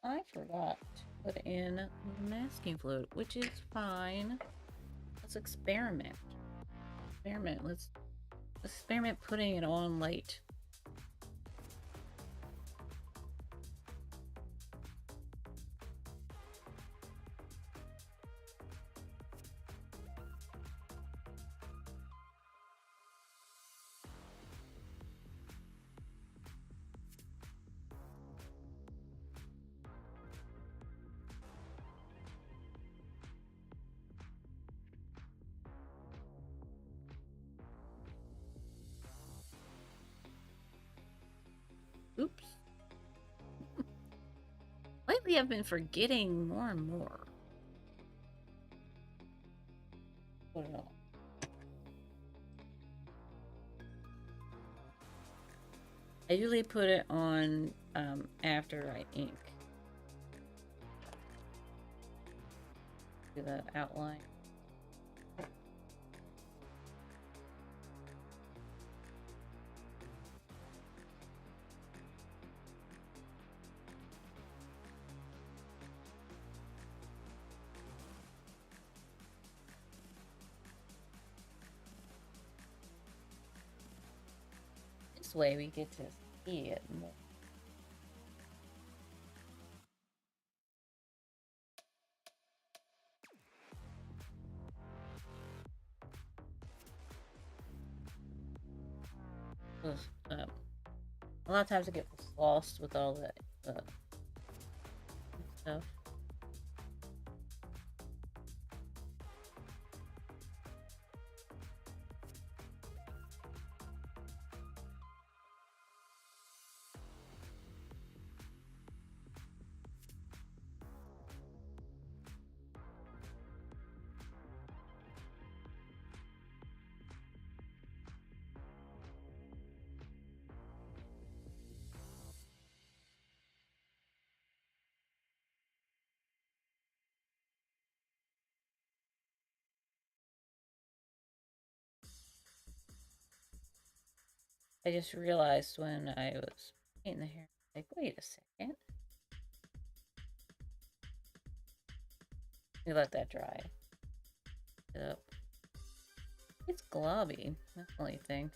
I forgot to put in masking fluid, which is fine. Let's experiment. Let's experiment putting it on light. Oops. Lately, I've been forgetting more and more. Put it on. I usually put it on after I ink. Do the outline. This way we get to see it more. A lot of times I get lost with all that stuff. I just realized when I was painting the hair, like, wait a second. We let that dry. Yep. It's globby. That's the only thing.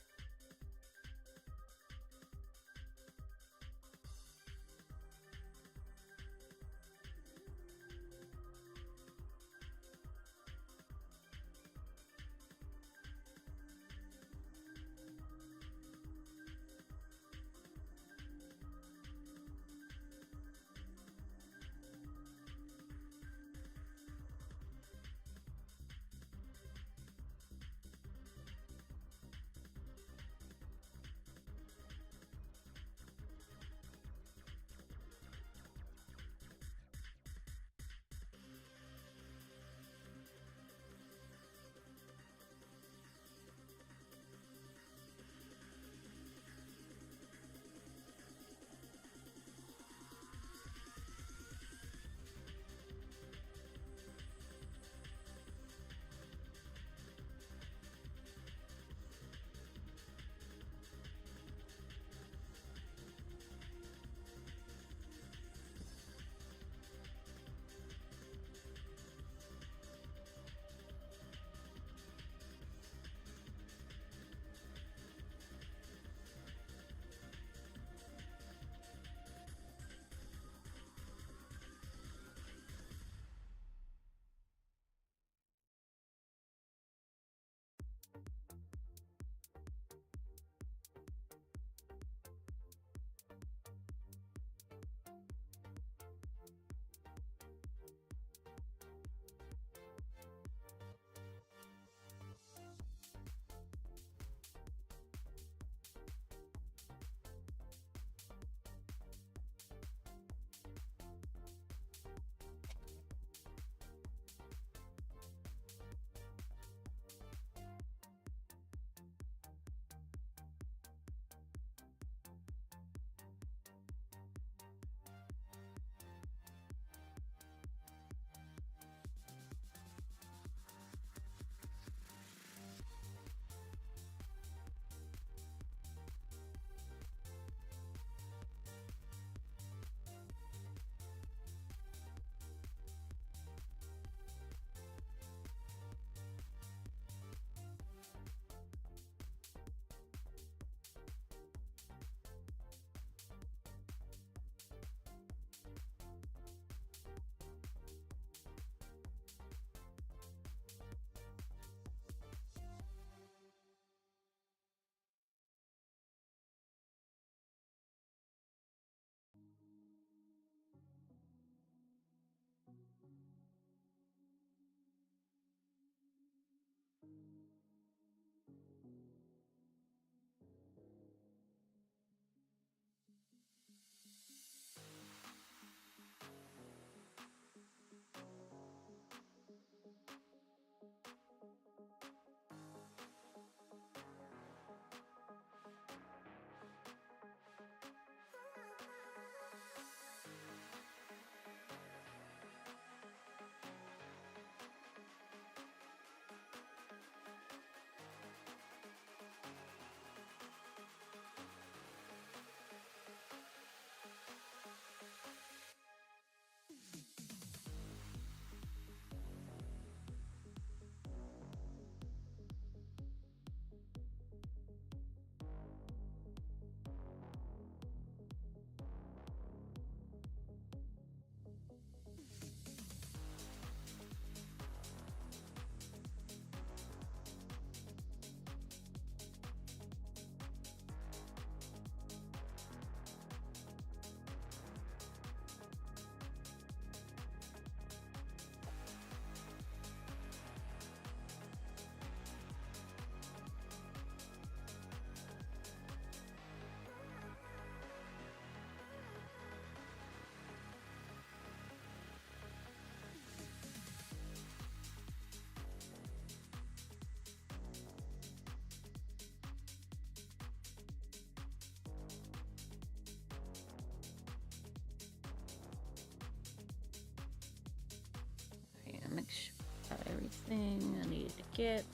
thing I needed to get.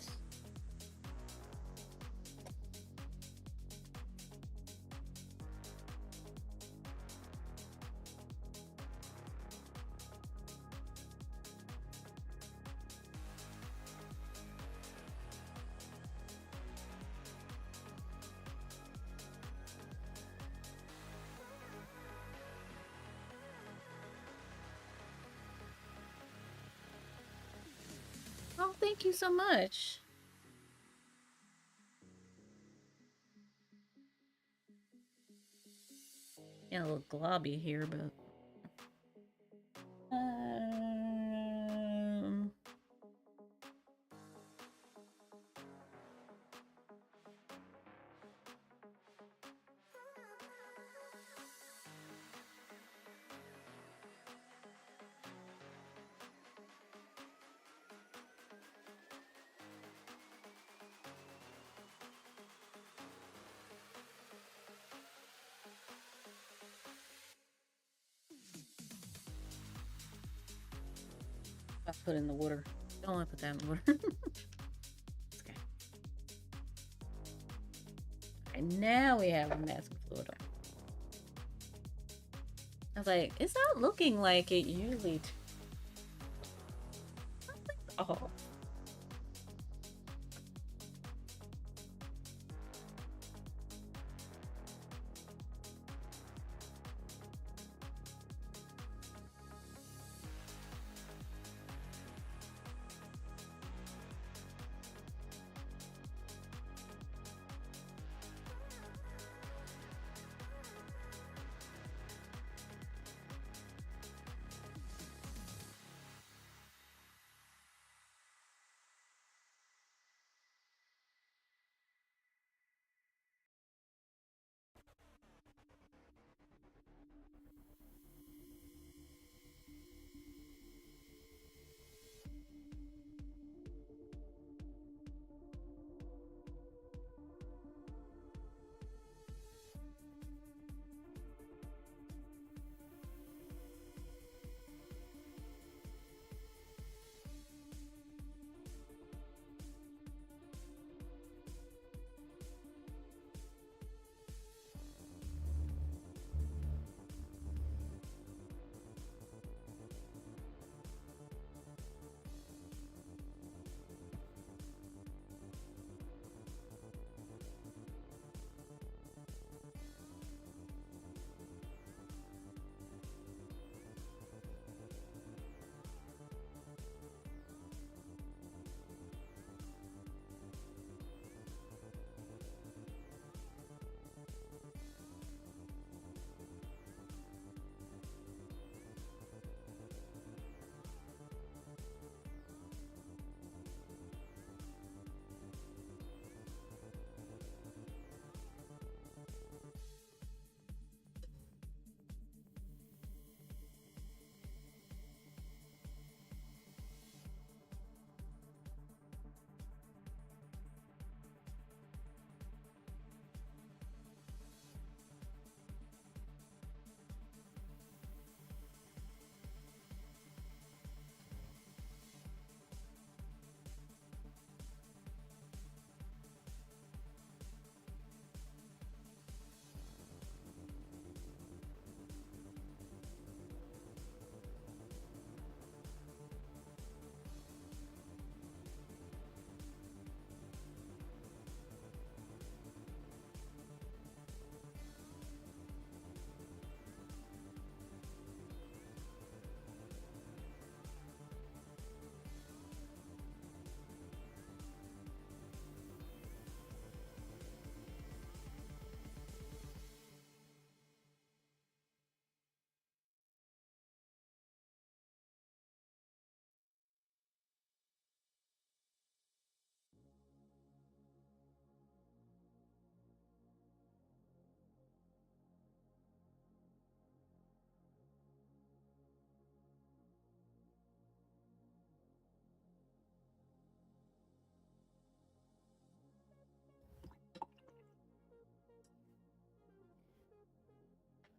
Oh, thank you so much. Yeah, a little globby here, but um, I put in the water. Don't want to put that in the water. Okay. And now we have a mask of fluid on. I was like, it's not looking like it usually. Oh.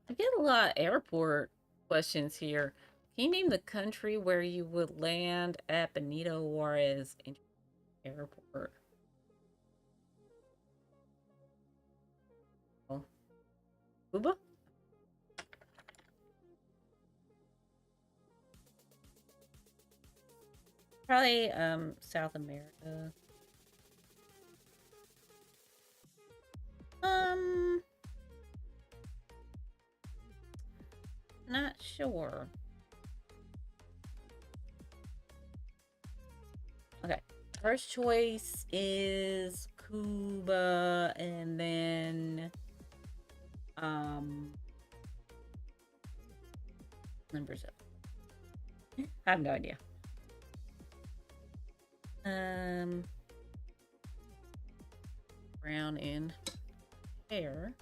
I get a lot of airport questions here. Can you name the country where you would land at Benito Juarez Airport? Oh, Cuba? Probably South America. Um, not sure. Okay. First choice is Cuba, and then Brazil. I have no idea. Brown in hair.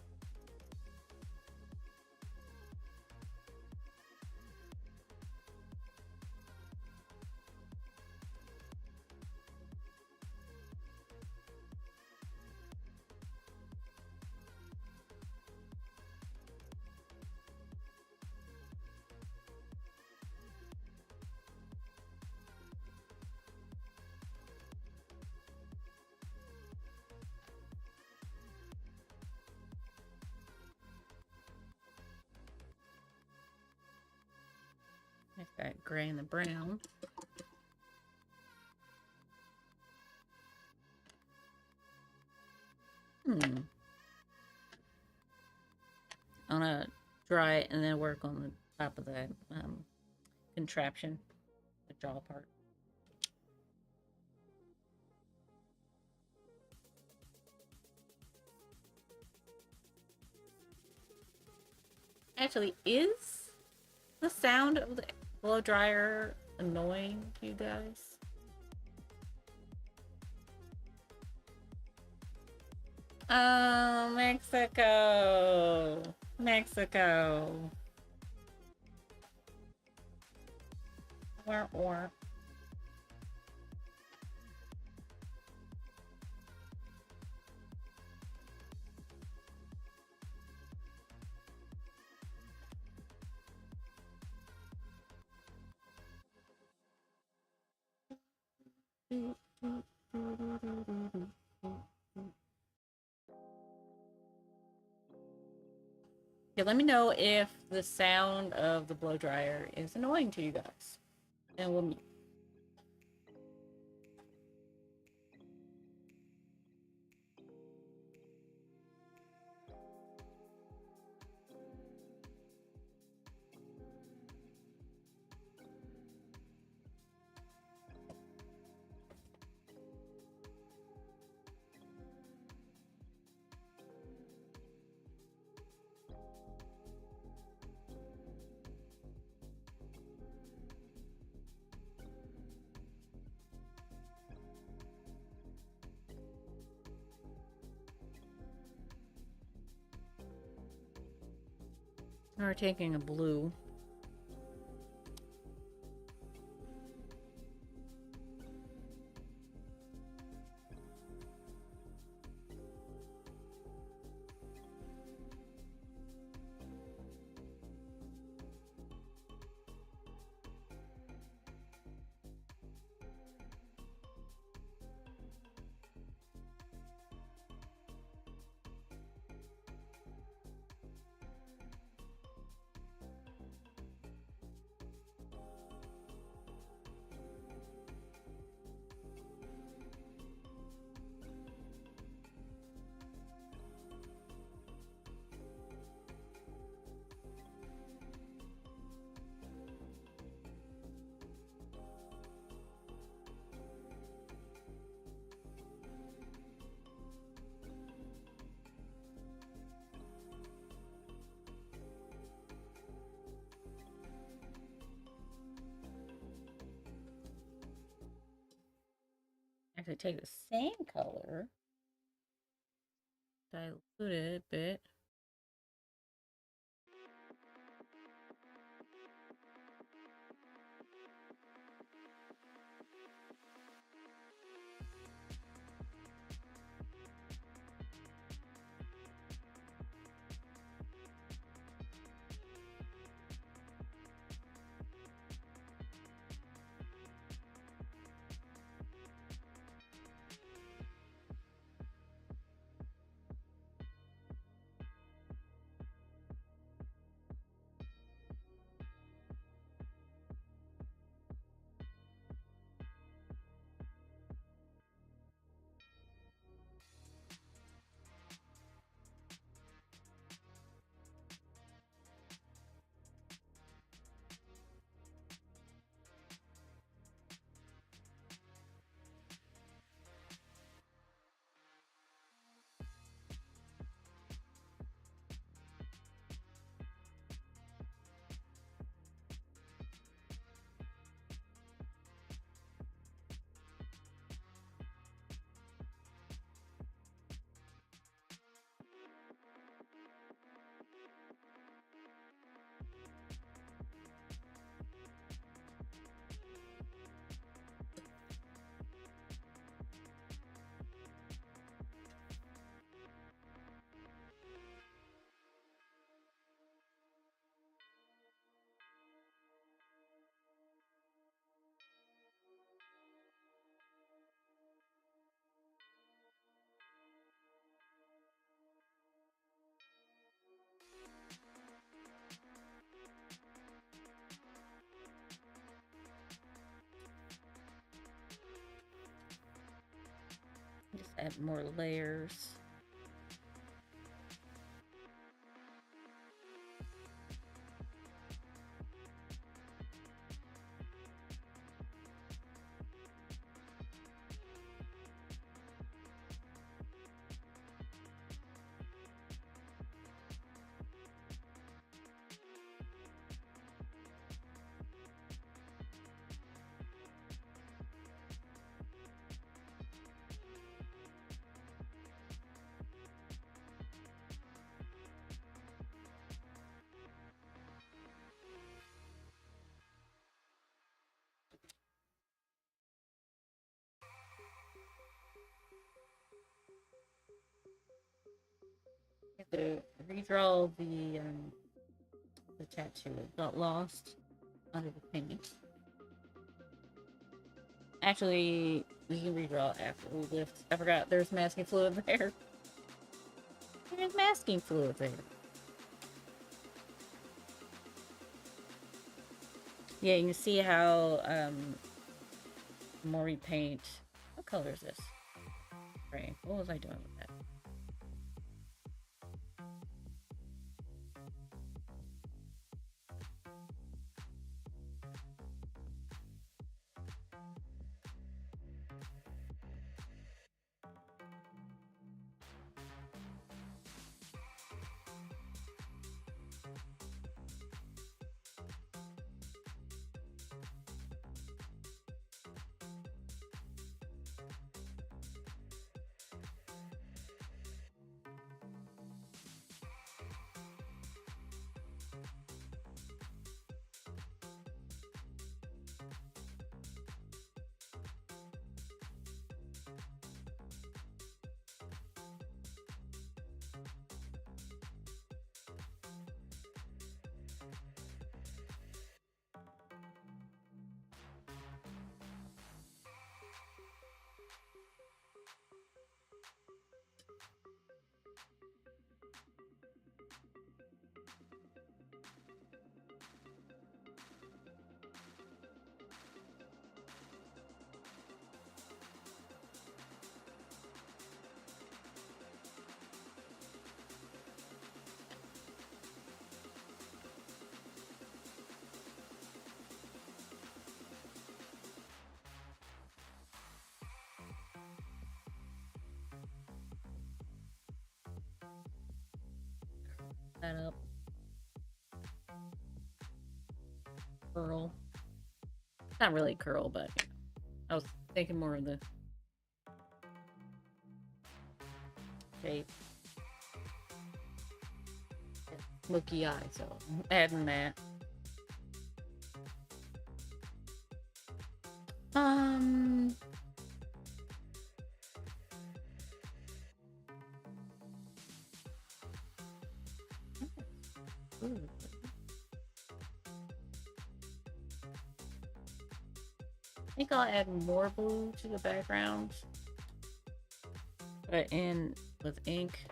I've got gray and the brown. I'm gonna dry it and then work on the top of the contraption, the jaw part. Actually, is the sound of the blow dryer annoying to you guys? Oh, Mexico. Mexico. Or. Yeah, let me know if the sound of the blow dryer is annoying to you guys. And we'll meet. We're taking a blue. Actually, take the same color, dilute it a bit. Just add more layers. To redraw the tattoo. It got lost under the paint. Actually, we can redraw after we lift. I forgot there's masking fluid there. There's masking fluid there. Yeah, you can see how more we paint. What color is this? Gray. What was I doing with that? That up. Curl. Not really curl, but I was thinking more of the shape. Smoky eye, so I'm adding that. Um, ooh. I think I'll add more blue to the background, but in with ink.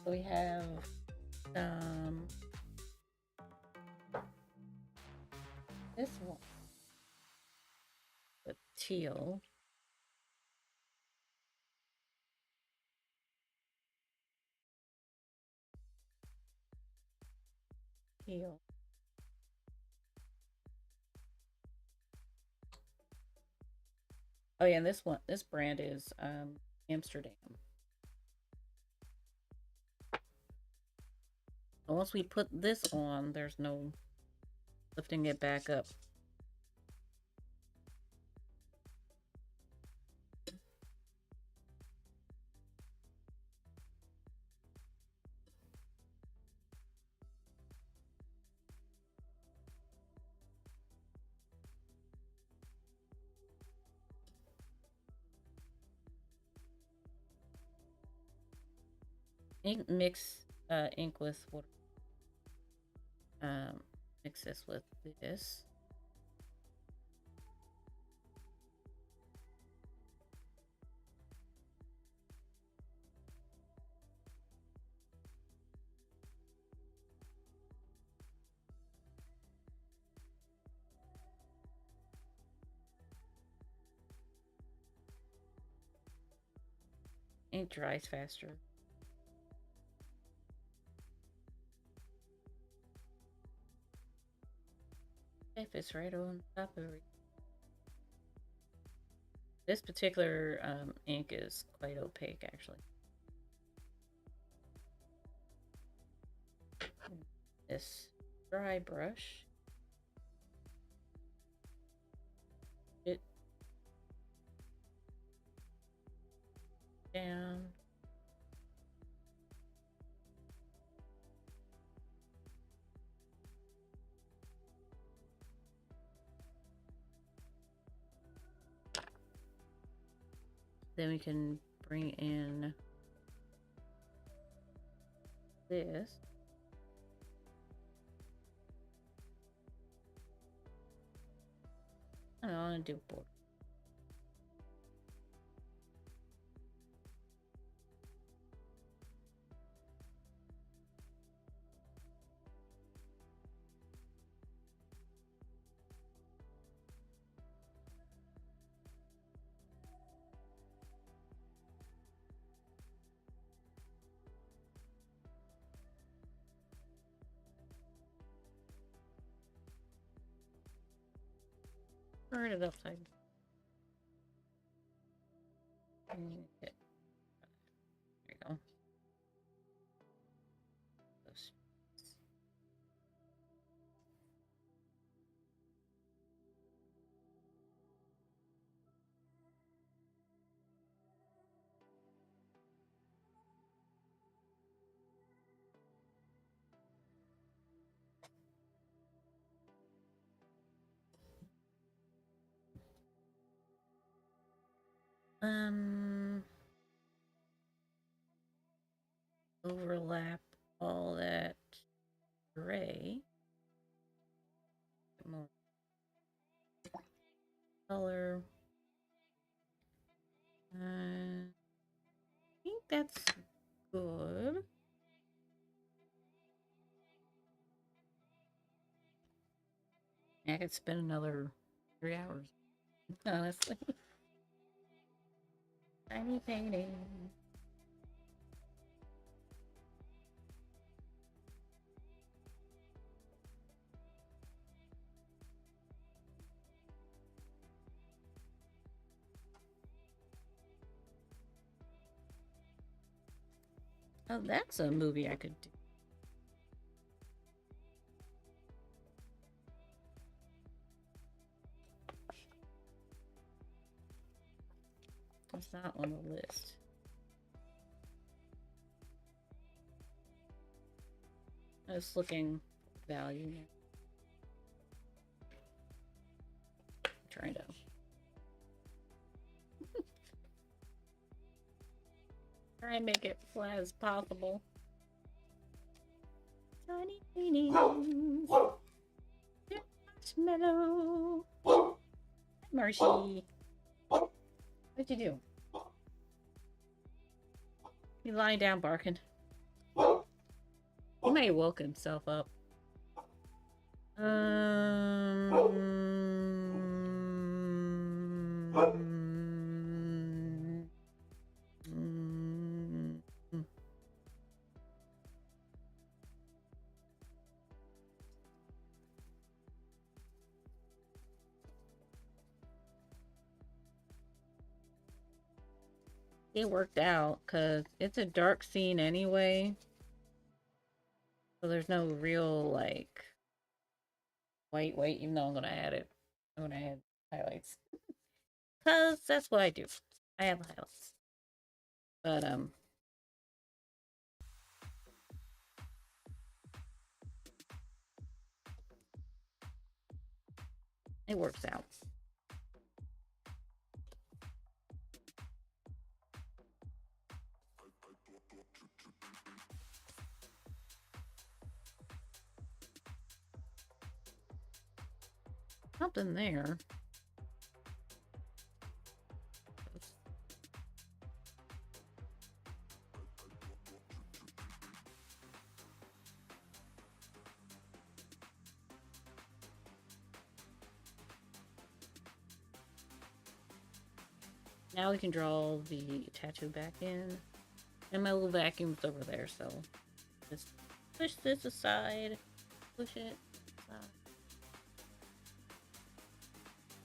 So we have this one, the teal. Teal. Oh yeah, and this brand is Amsterdam. And once we put this on, there's no lifting it back up. Mix ink with water. Mix this with this. Ink dries faster. If it's right on top of it. This particular ink is quite opaque, actually. This dry brush. It down. Then we can bring in this. I want to do board. Turn it upside. There you go. Overlap all that gray. More color. I think that's good. I could spend another 3 hours, honestly. Tiny painting. Oh, that's a movie I could do. That's not on the list. I was looking value now. I'm trying to. Try and make it flat as possible. Tiny paintings. Marshmallow. Marshy. What'd you do? You lying down barking. He may have woke himself up. It worked out because it's a dark scene anyway. So there's no real like white, even though I'm gonna add it. I'm gonna add highlights. Cause that's what I do. I have highlights. But it works out. Something there. Now we can draw the tattoo back in. And my little vacuum's over there, so just push this aside. Push it aside.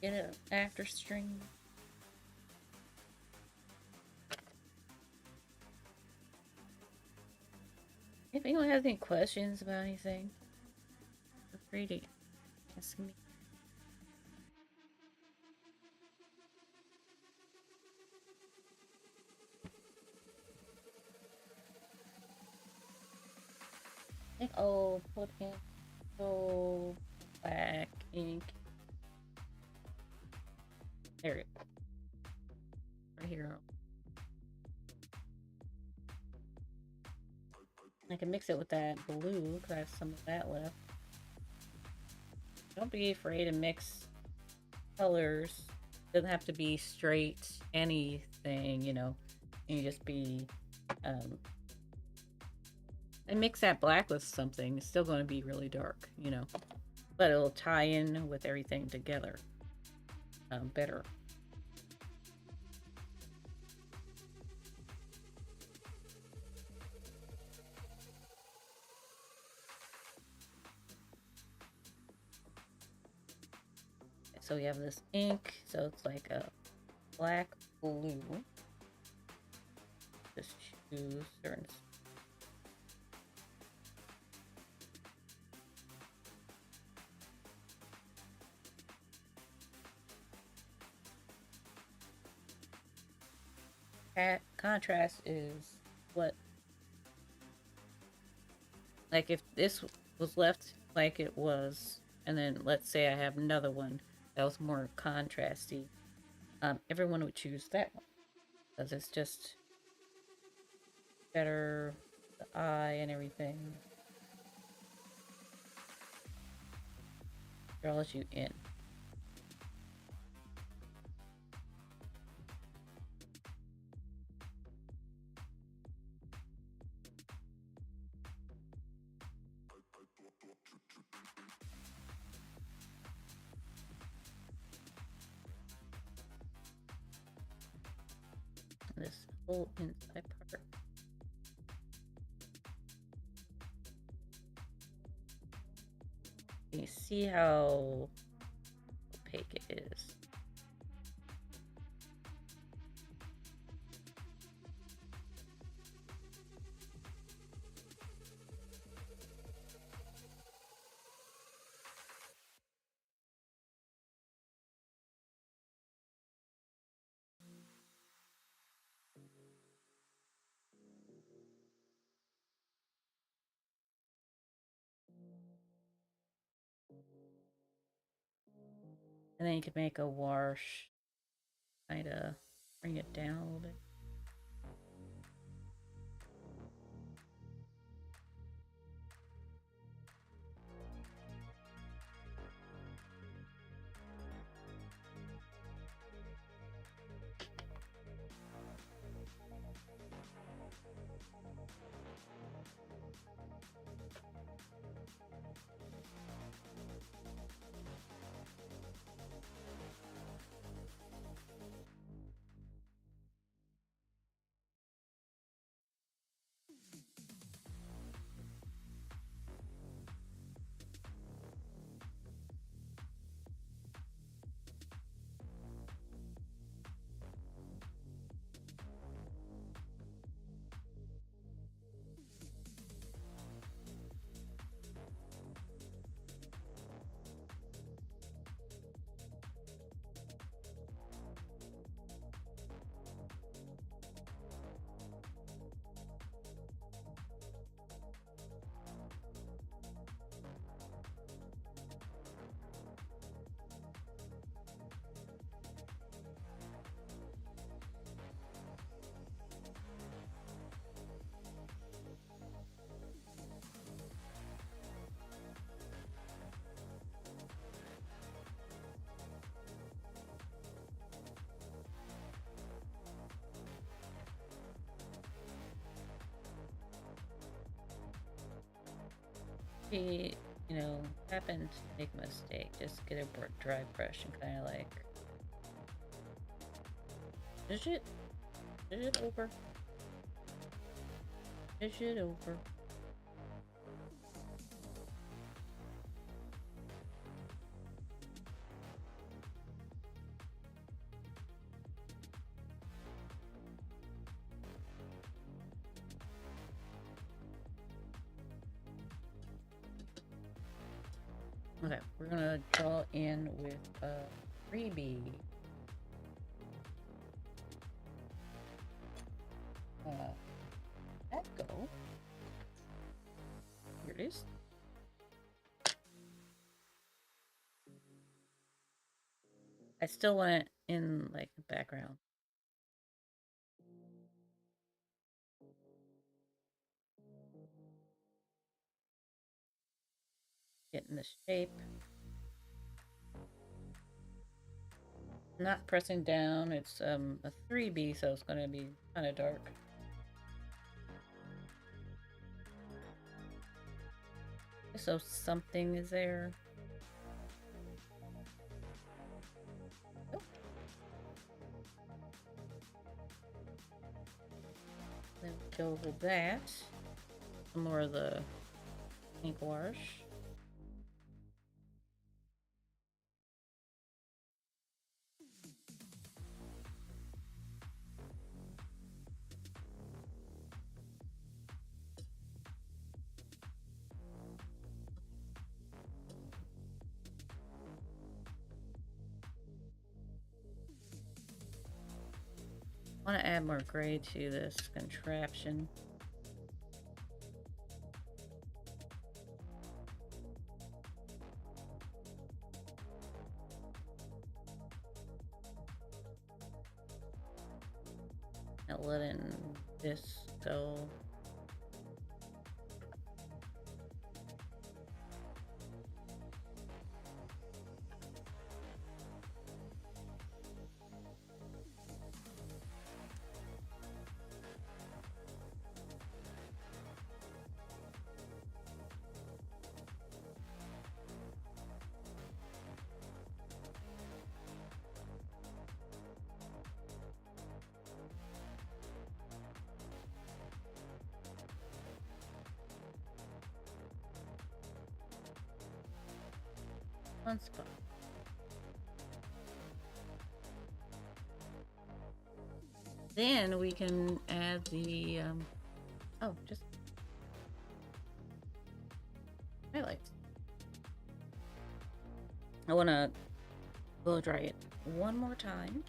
Get an after string. If anyone has any questions about anything, feel free to ask me. I think I'll put in black ink. There it is. Right here. I can mix it with that blue because I have some of that left. Don't be afraid to mix colors. It doesn't have to be straight anything, you know. You just be and mix that black with something. It's still going to be really dark, you know, but it'll tie in with everything together better. So we have this ink, so it's like a black blue. Just choose certain. Contrast is what, like if this was left like it was, and then let's say I have another one that was more contrasty, everyone would choose that one because it's just better, the eye and everything draws you in. This whole inside part. You see how opaque it is. And then you can make a wash, kind of bring it down a little bit. If you know, happen to make a mistake, just get a dry brush and kind of like Is it? Is it over? Is it over? Okay, we're gonna draw in with a freebie. That go. Here it is. I still want it in like the background. Getting the shape. Not pressing down. It's a 3B, so it's gonna be kind of dark. So something is there. Oh. Then go over that. Some more of the ink wash. I want to add more gray to this contraption. Not letting this go. One spot. Then we can add the just highlights. I want to blow dry it one more time.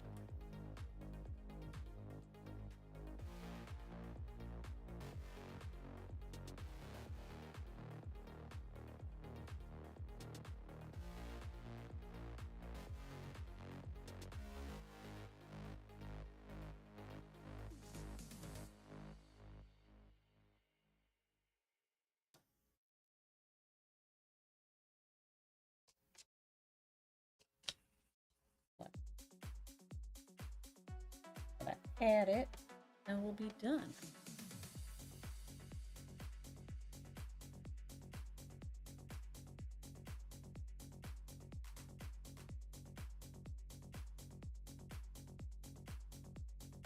Add it, and we'll be done.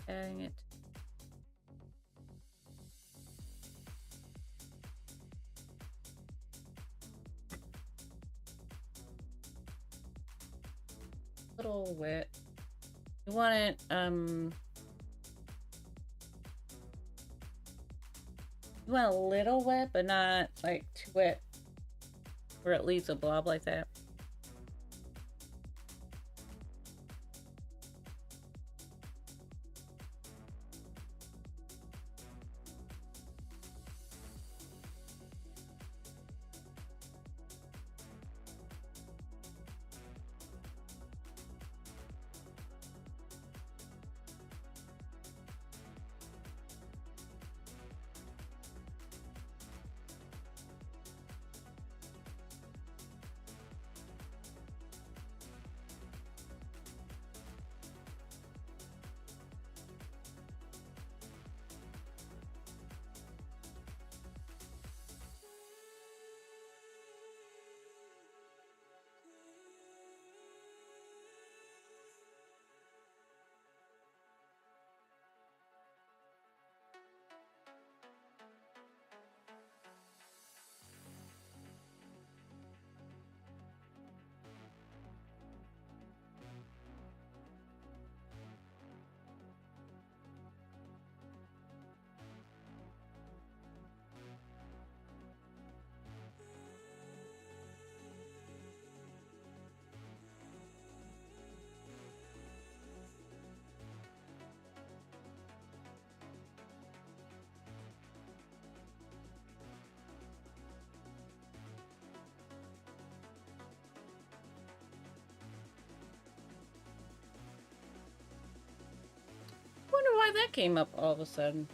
Adding it. Little wet. You want it you want a little wet, but not like too wet where it leaves a blob like that. that came up all of a sudden?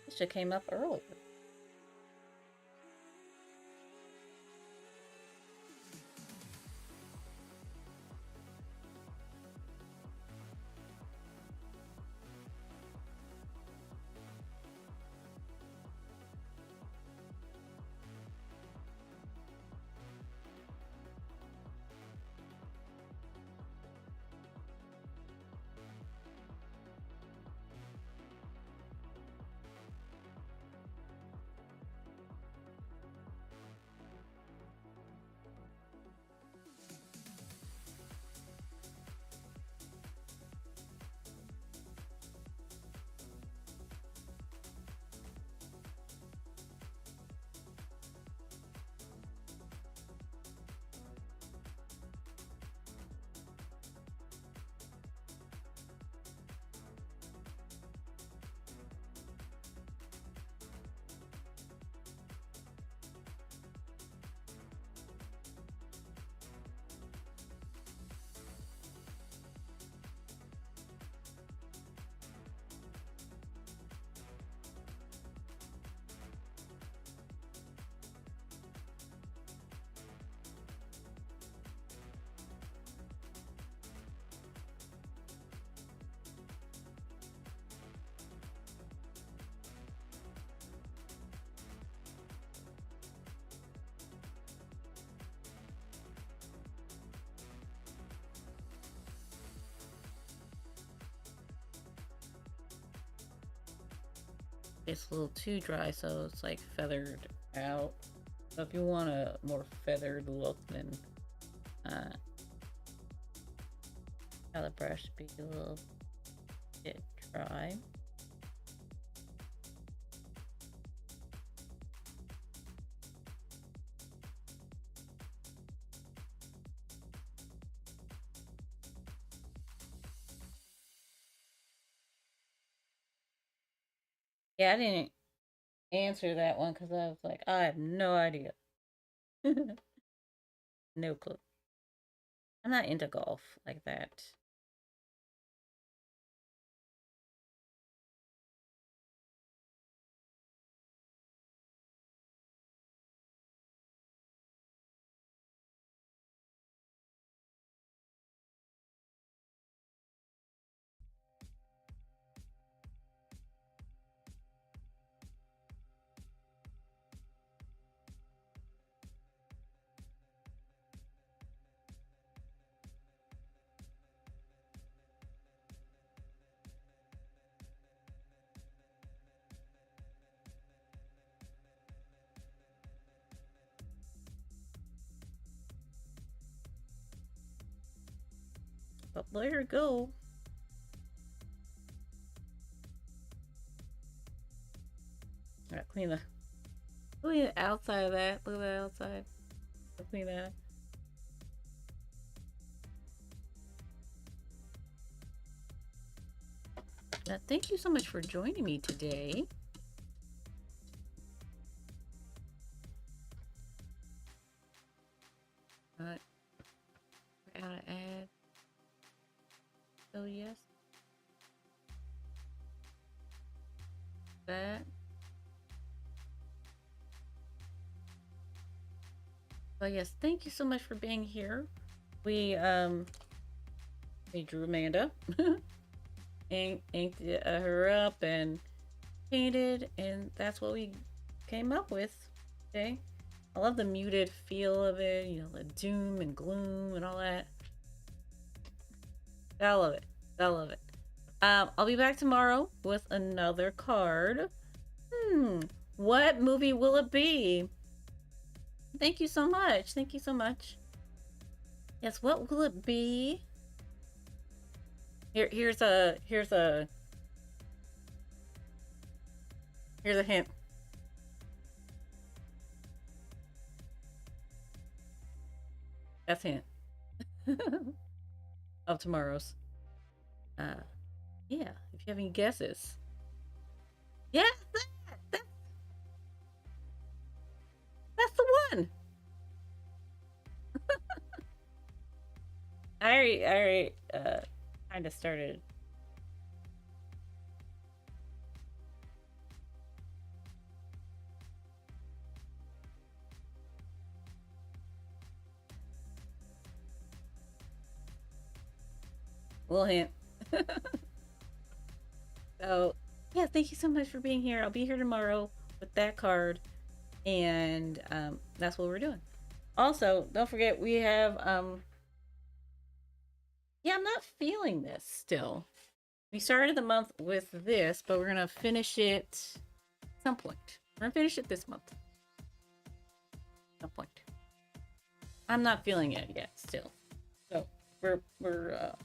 It should came up earlier. It's a little too dry, so it's like feathered out. So if you want a more feathered look, then how the brush be a little bit dry. Yeah, I didn't answer that one because I was like, I have no idea. No clue. I'm not into golf like that. But there you go. All right, clean the outside of that. Look at the outside. Clean that. Thank you so much for joining me today. Alright. We're out of ad. So yes. That. But yes, thank you so much for being here. We drew Amanda. inked her up and painted, and that's what we came up with. Okay. I love the muted feel of it, you know, the doom and gloom and all that. I love it. I love it. I'll be back tomorrow with another card. What movie will it be? Thank you so much. Thank you so much. Yes, what will it be? Here's a hint. That's a hint. Of tomorrow's. Yeah, if you have any guesses. Yeah, that's the one. I already kind of started. Little hint. So, yeah, thank you so much for being here. I'll be here tomorrow with that card, and that's what we're doing. Also, don't forget we have yeah, I'm not feeling this still. We started the month with this, but we're gonna finish it at some point. We're gonna finish it this month. Some point. I'm not feeling it yet still. So we're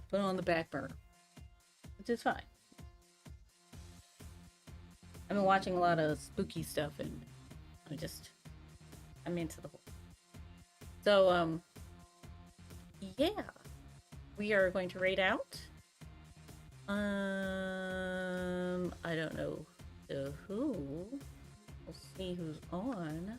putting on the back burner. Which is fine. I've been watching a lot of spooky stuff and I'm into the whole. So yeah. We are going to raid out. I don't know who. We'll see who's on.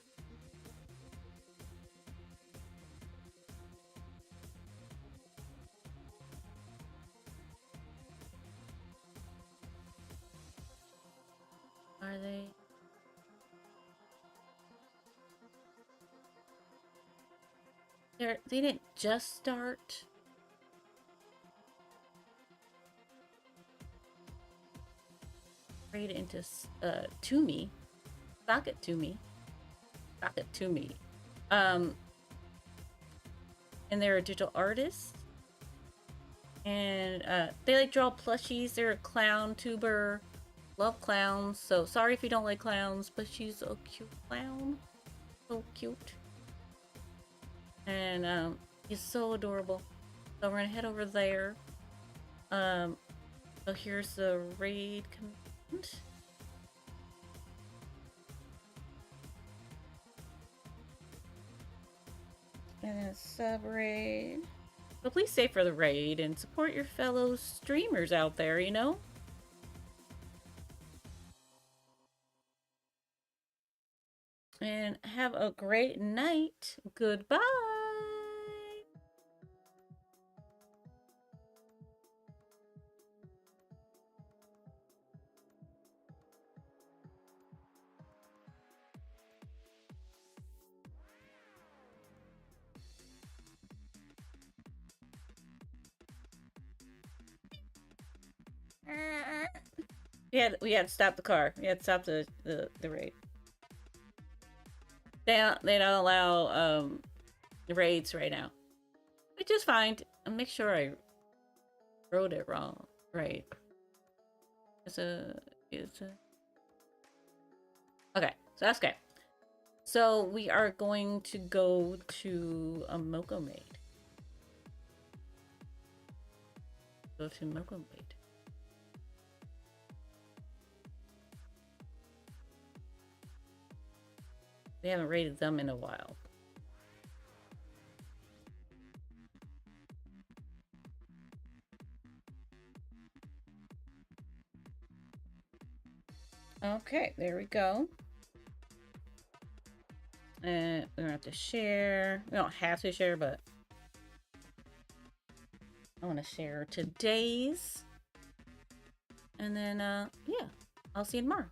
Are they? They didn't just start. Raid into Toomey. Socket Toomey. Socket Toomey. And they're a digital artist. And they like draw plushies. They're a clown tuber. Love clowns. So sorry if you don't like clowns, but she's a cute clown. So cute. And he's so adorable. So we're gonna head over there. So here's the raid command. And then sub-raid. So please stay for the raid and support your fellow streamers out there, you know? And have a great night. Goodbye. We had to stop the car. We had to stop the raid. They don't allow raids right now, which is fine. I'll make sure I wrote it wrong. Right. Okay, so that's okay. So we are going to go to a Moko Maid. Go to Moko Maid. We haven't rated them in a while. Okay, there we go. And we don't have to share. We don't have to share, but I want to share today's. And then, yeah, I'll see you tomorrow.